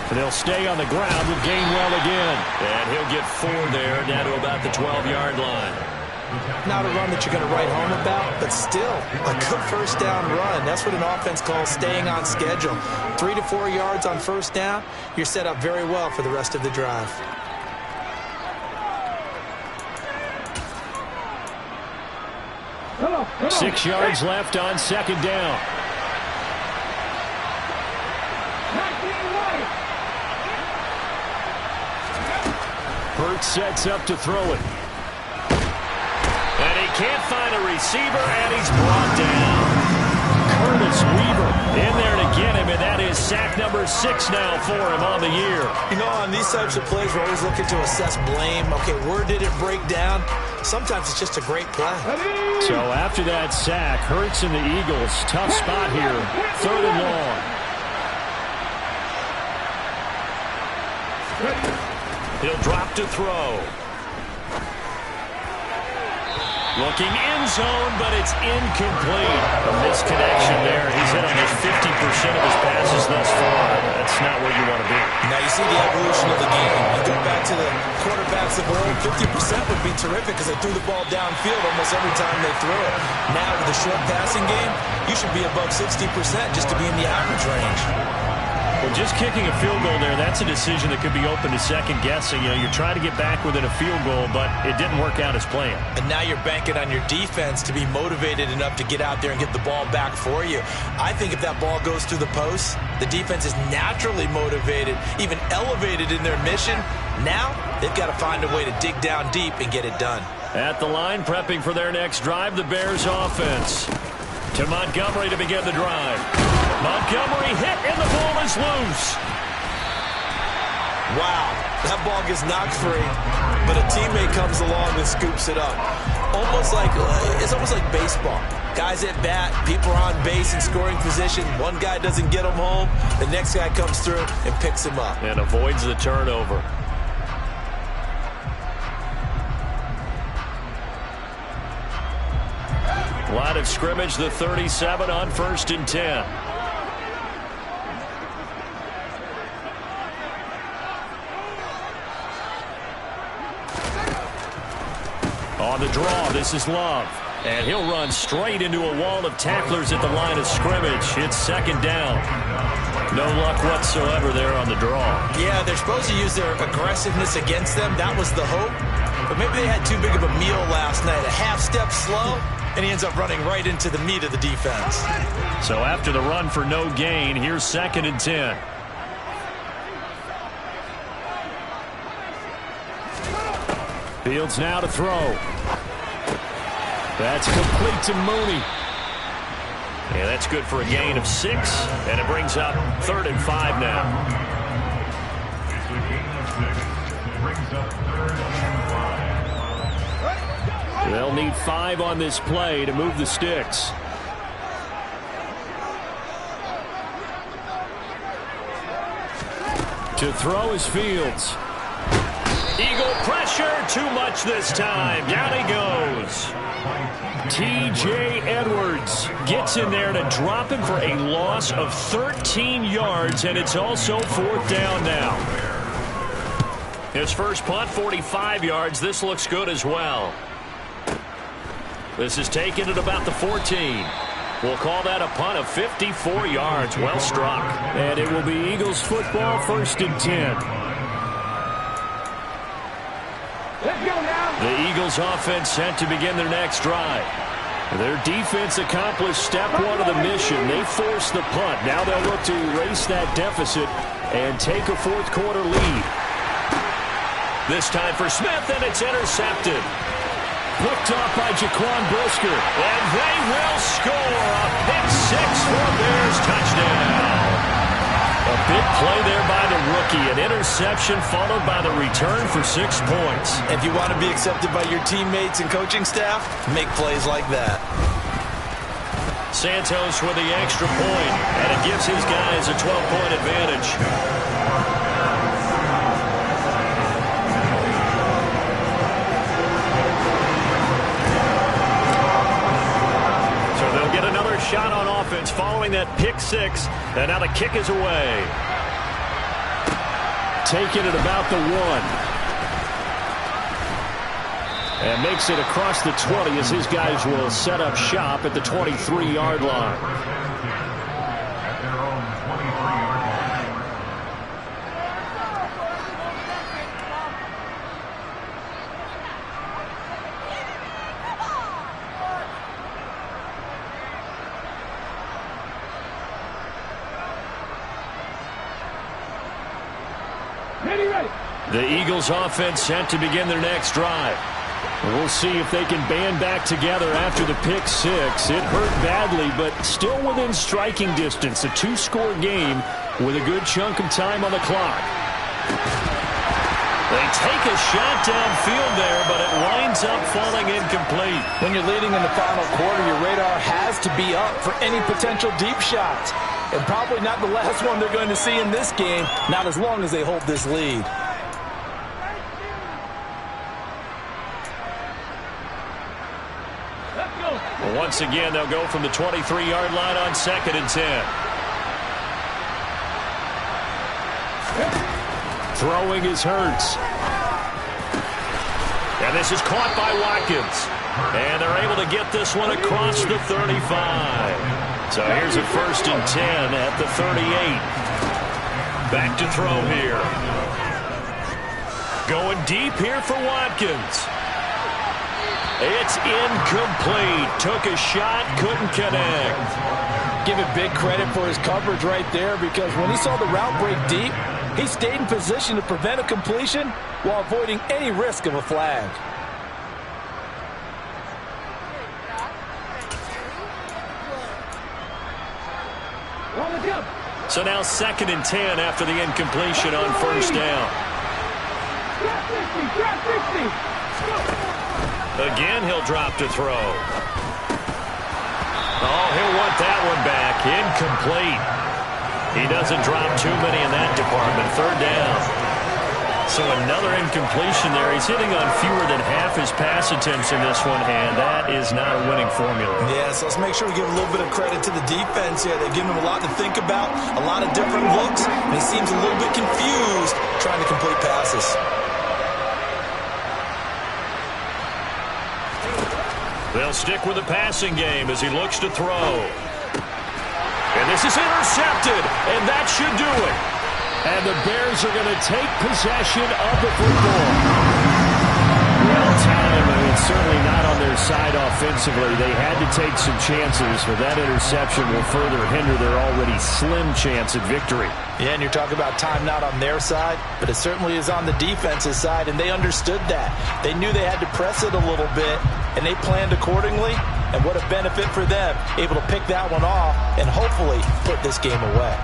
Speaker 4: And they'll stay on the ground with Gainwell again.
Speaker 1: And he'll get 4 there, down to about the 12-yard line.
Speaker 2: Not a run that you're going to write home about, but still a good first down run. That's what an offense calls staying on schedule. 3 to 4 yards on first down, you're set up very well for the rest of the drive.
Speaker 5: Hello.
Speaker 4: 6 yards left on second down. Hurts sets up to throw it.
Speaker 1: And he can't find a receiver, and he's brought down.
Speaker 4: Curtis Weaver in there to get him, and that is sack number 6 now for him on the year.
Speaker 2: You know, on these types of plays, we're always looking to assess blame. Okay, where did it break down? Sometimes it's just a great play.
Speaker 4: So after that sack, Hurts and the Eagles, tough spot here, 3rd and long.
Speaker 1: He'll drop to throw. Looking end zone, but it's incomplete. A misconnection there. He's hit almost 50% of his passes thus far. That's not where you want to be.
Speaker 2: Now you see the evolution of the game. You go back to the quarterbacks of old, 50% would be terrific because they threw the ball downfield almost every time they threw it. Now with the short passing game, you should be above 60% just to be in the average range.
Speaker 4: Well, just kicking a field goal there, that's a decision that could be open to second guessing. You know, you're trying to get back within a field goal, but it didn't work out as planned.
Speaker 2: And now you're banking on your defense to be motivated enough to get out there and get the ball back for you. I think if that ball goes through the post, the defense is naturally motivated, even elevated in their mission. Now they've got to find a way to dig down deep and get it done.
Speaker 4: At the line, prepping for their next drive, the Bears offense. To Montgomery to begin the drive. Montgomery hit, and the ball is loose.
Speaker 2: Wow, that ball gets knocked free, but a teammate comes along and scoops it up. It's almost like baseball. Guys at bat, people are on base in scoring position. One guy doesn't get him home. The next guy comes through and picks him up.
Speaker 4: And avoids the turnover. Line of scrimmage, the 37 on 1st and 10. On the draw, this is Love. And he'll run straight into a wall of tacklers at the line of scrimmage. It's 2nd down. No luck whatsoever there on the draw.
Speaker 2: Yeah, they're supposed to use their aggressiveness against them. That was the hope. But maybe they had too big of a meal last night. A half step slow, and he ends up running right into the meat of the defense.
Speaker 4: So after the run for no gain, here's 2nd and 10. Fields now to throw. That's complete to Mooney.
Speaker 1: Yeah, that's good for a gain of 6, and it brings up 3rd and 5 now.
Speaker 3: It's a gain of 6. Brings up 3rd and 5.
Speaker 4: They'll need 5 on this play to move the sticks. To throw is Fields.
Speaker 1: Eagle pressure, too much this time. Down he goes.
Speaker 4: T.J. Edwards gets in there to drop him for a loss of 13 yards, and it's also 4th down now.
Speaker 1: His first punt, 45 yards. This looks good as well. This is taken at about the 14. We'll call that a punt of 54 yards. Well struck.
Speaker 4: And it will be Eagles football, 1st and 10.
Speaker 5: Let's go now.
Speaker 4: The Eagles offense set to begin their next drive. Their defense accomplished step 1 of the mission. They forced the punt. Now they'll look to erase that deficit and take a 4th quarter lead.
Speaker 1: This time for Smith, and it's intercepted.
Speaker 4: Picked off by Jaquan Brisker.
Speaker 1: And they will score a pick 6 for a Bears touchdown.
Speaker 4: A big play there by the rookie. An interception followed by the return for 6 points.
Speaker 2: If you want to be accepted by your teammates and coaching staff, make plays like that.
Speaker 1: Santos with the extra point, and it gives his guys a 12-point advantage. Shot on offense following that pick 6, and now the kick is away.
Speaker 4: Taking it about the 1. And makes it across the 20 as his guys will set up shop at the 23-yard line.
Speaker 3: At their own 23-yard line.
Speaker 4: The Eagles offense set to begin their next drive. We'll see if they can band back together after the pick six. It hurt badly, but still within striking distance. A two-score game with a good chunk of time on the clock.
Speaker 1: They take a shot downfield there, but it winds up falling incomplete.
Speaker 2: When you're leading in the final quarter, your radar has to be up for any potential deep shots. And probably not the last one they're going to see in this game, not as long as they hold this lead.
Speaker 1: Well, once again, they'll go from the 23-yard line on 2nd and 10.
Speaker 4: Throwing is Hurts.
Speaker 1: And this is caught by Watkins. And they're able to get this one across the 35. So here's a 1st and 10 at the 38. Back to throw here. Going deep here for Watkins. It's incomplete. Took a shot, couldn't connect.
Speaker 2: Give it big credit for his coverage right there, because when he saw the route break deep, he stayed in position to prevent a completion while avoiding any risk of a flag.
Speaker 1: So now 2nd and 10 after the incompletion on 1st down. Again, he'll drop to throw. Oh, he'll want that one back. Incomplete. He doesn't drop too many in that department. 3rd down. So another incompletion there. He's hitting on fewer than half his pass attempts in this one, and that is not a winning formula.
Speaker 2: Yeah, so let's make sure we give a little bit of credit to the defense here. They've given him a lot to think about, a lot of different looks, and he seems a little bit confused trying to complete passes.
Speaker 1: They'll stick with the passing game as he looks to throw. And this is intercepted, and that should do it.
Speaker 4: And the Bears are going to take possession of the football. Well, time, it's certainly not on their side offensively. They had to take some chances, but that interception will further hinder their already slim chance at victory.
Speaker 2: Yeah, and you're talking about time not on their side, but it certainly is on the defense's side, and they understood that. They knew they had to press it a little bit, and they planned accordingly, and what a benefit for them, able to pick that one off and hopefully put this game away.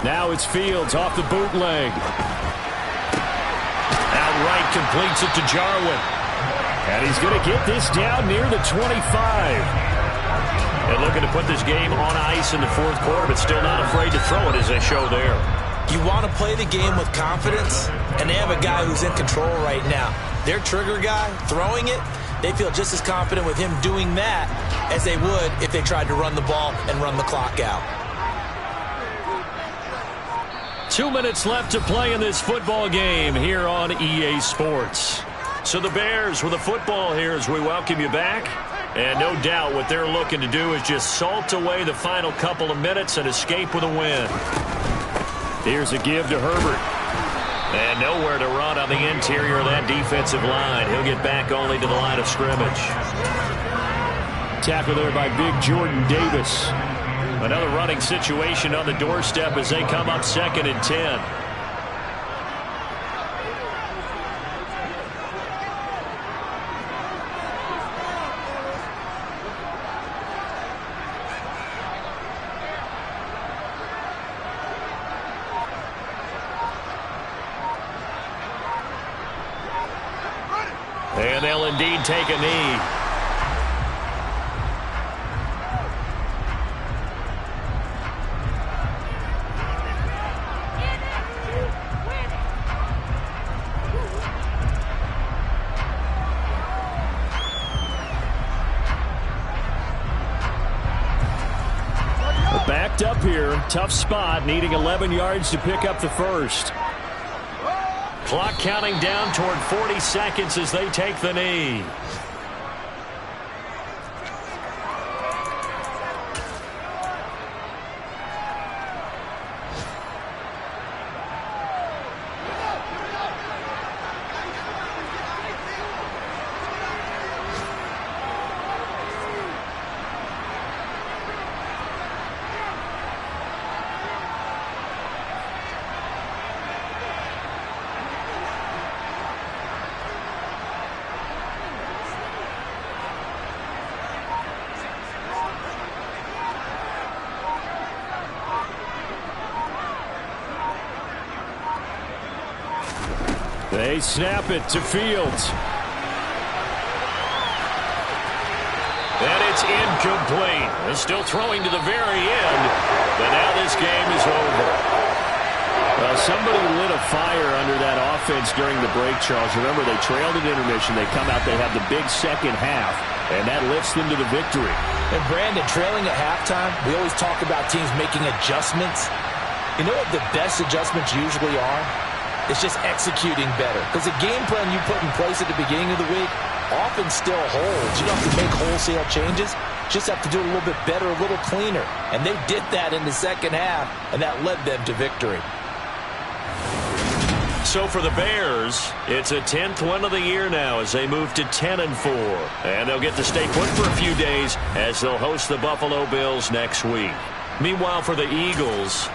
Speaker 4: Now it's Fields off the bootleg.
Speaker 1: Outright completes it to Jarwin.
Speaker 4: And he's going to get this down near the 25.
Speaker 1: And looking to put this game on ice in the 4th quarter, but still not afraid to throw it as they show there.
Speaker 2: You want to play the game with confidence, and they have a guy who's in control right now. Their trigger guy, throwing it, they feel just as confident with him doing that as they would if they tried to run the ball and run the clock out.
Speaker 1: 2 minutes left to play in this football game here on EA Sports. So the Bears with the football here as we welcome you back. And no doubt what they're looking to do is just salt away the final couple of minutes and escape with a win.
Speaker 4: Here's a give to Herbert.
Speaker 1: And nowhere to run on the interior of that defensive line. He'll get back only to the line of scrimmage.
Speaker 4: Tackle there by big Jordan Davis.
Speaker 1: Another running situation on the doorstep as they come up 2nd and 10. And they'll indeed take a knee.
Speaker 4: Backed up here, tough spot, needing 11 yards to pick up the first.
Speaker 1: Clock counting down toward 40 seconds as they take the knee.
Speaker 4: They snap it to Fields.
Speaker 1: And it's incomplete. They're still throwing to the very end, but now this game is over.
Speaker 4: Well, somebody lit a fire under that offense during the break, Charles. Remember, they trailed at intermission. They come out, they have the big second half, and that lifts them to the victory.
Speaker 2: And Brandon, trailing at halftime, we always talk about teams making adjustments. You know what the best adjustments usually are? It's just executing better. Because the game plan you put in place at the beginning of the week often still holds. You don't have to make wholesale changes. Just have to do it a little bit better, a little cleaner. And they did that in the second half, and that led them to victory.
Speaker 1: So for the Bears, it's a 10th win of the year now as they move to 10-4. And they'll get to stay put for a few days as they'll host the Buffalo Bills next week. Meanwhile, for the Eagles,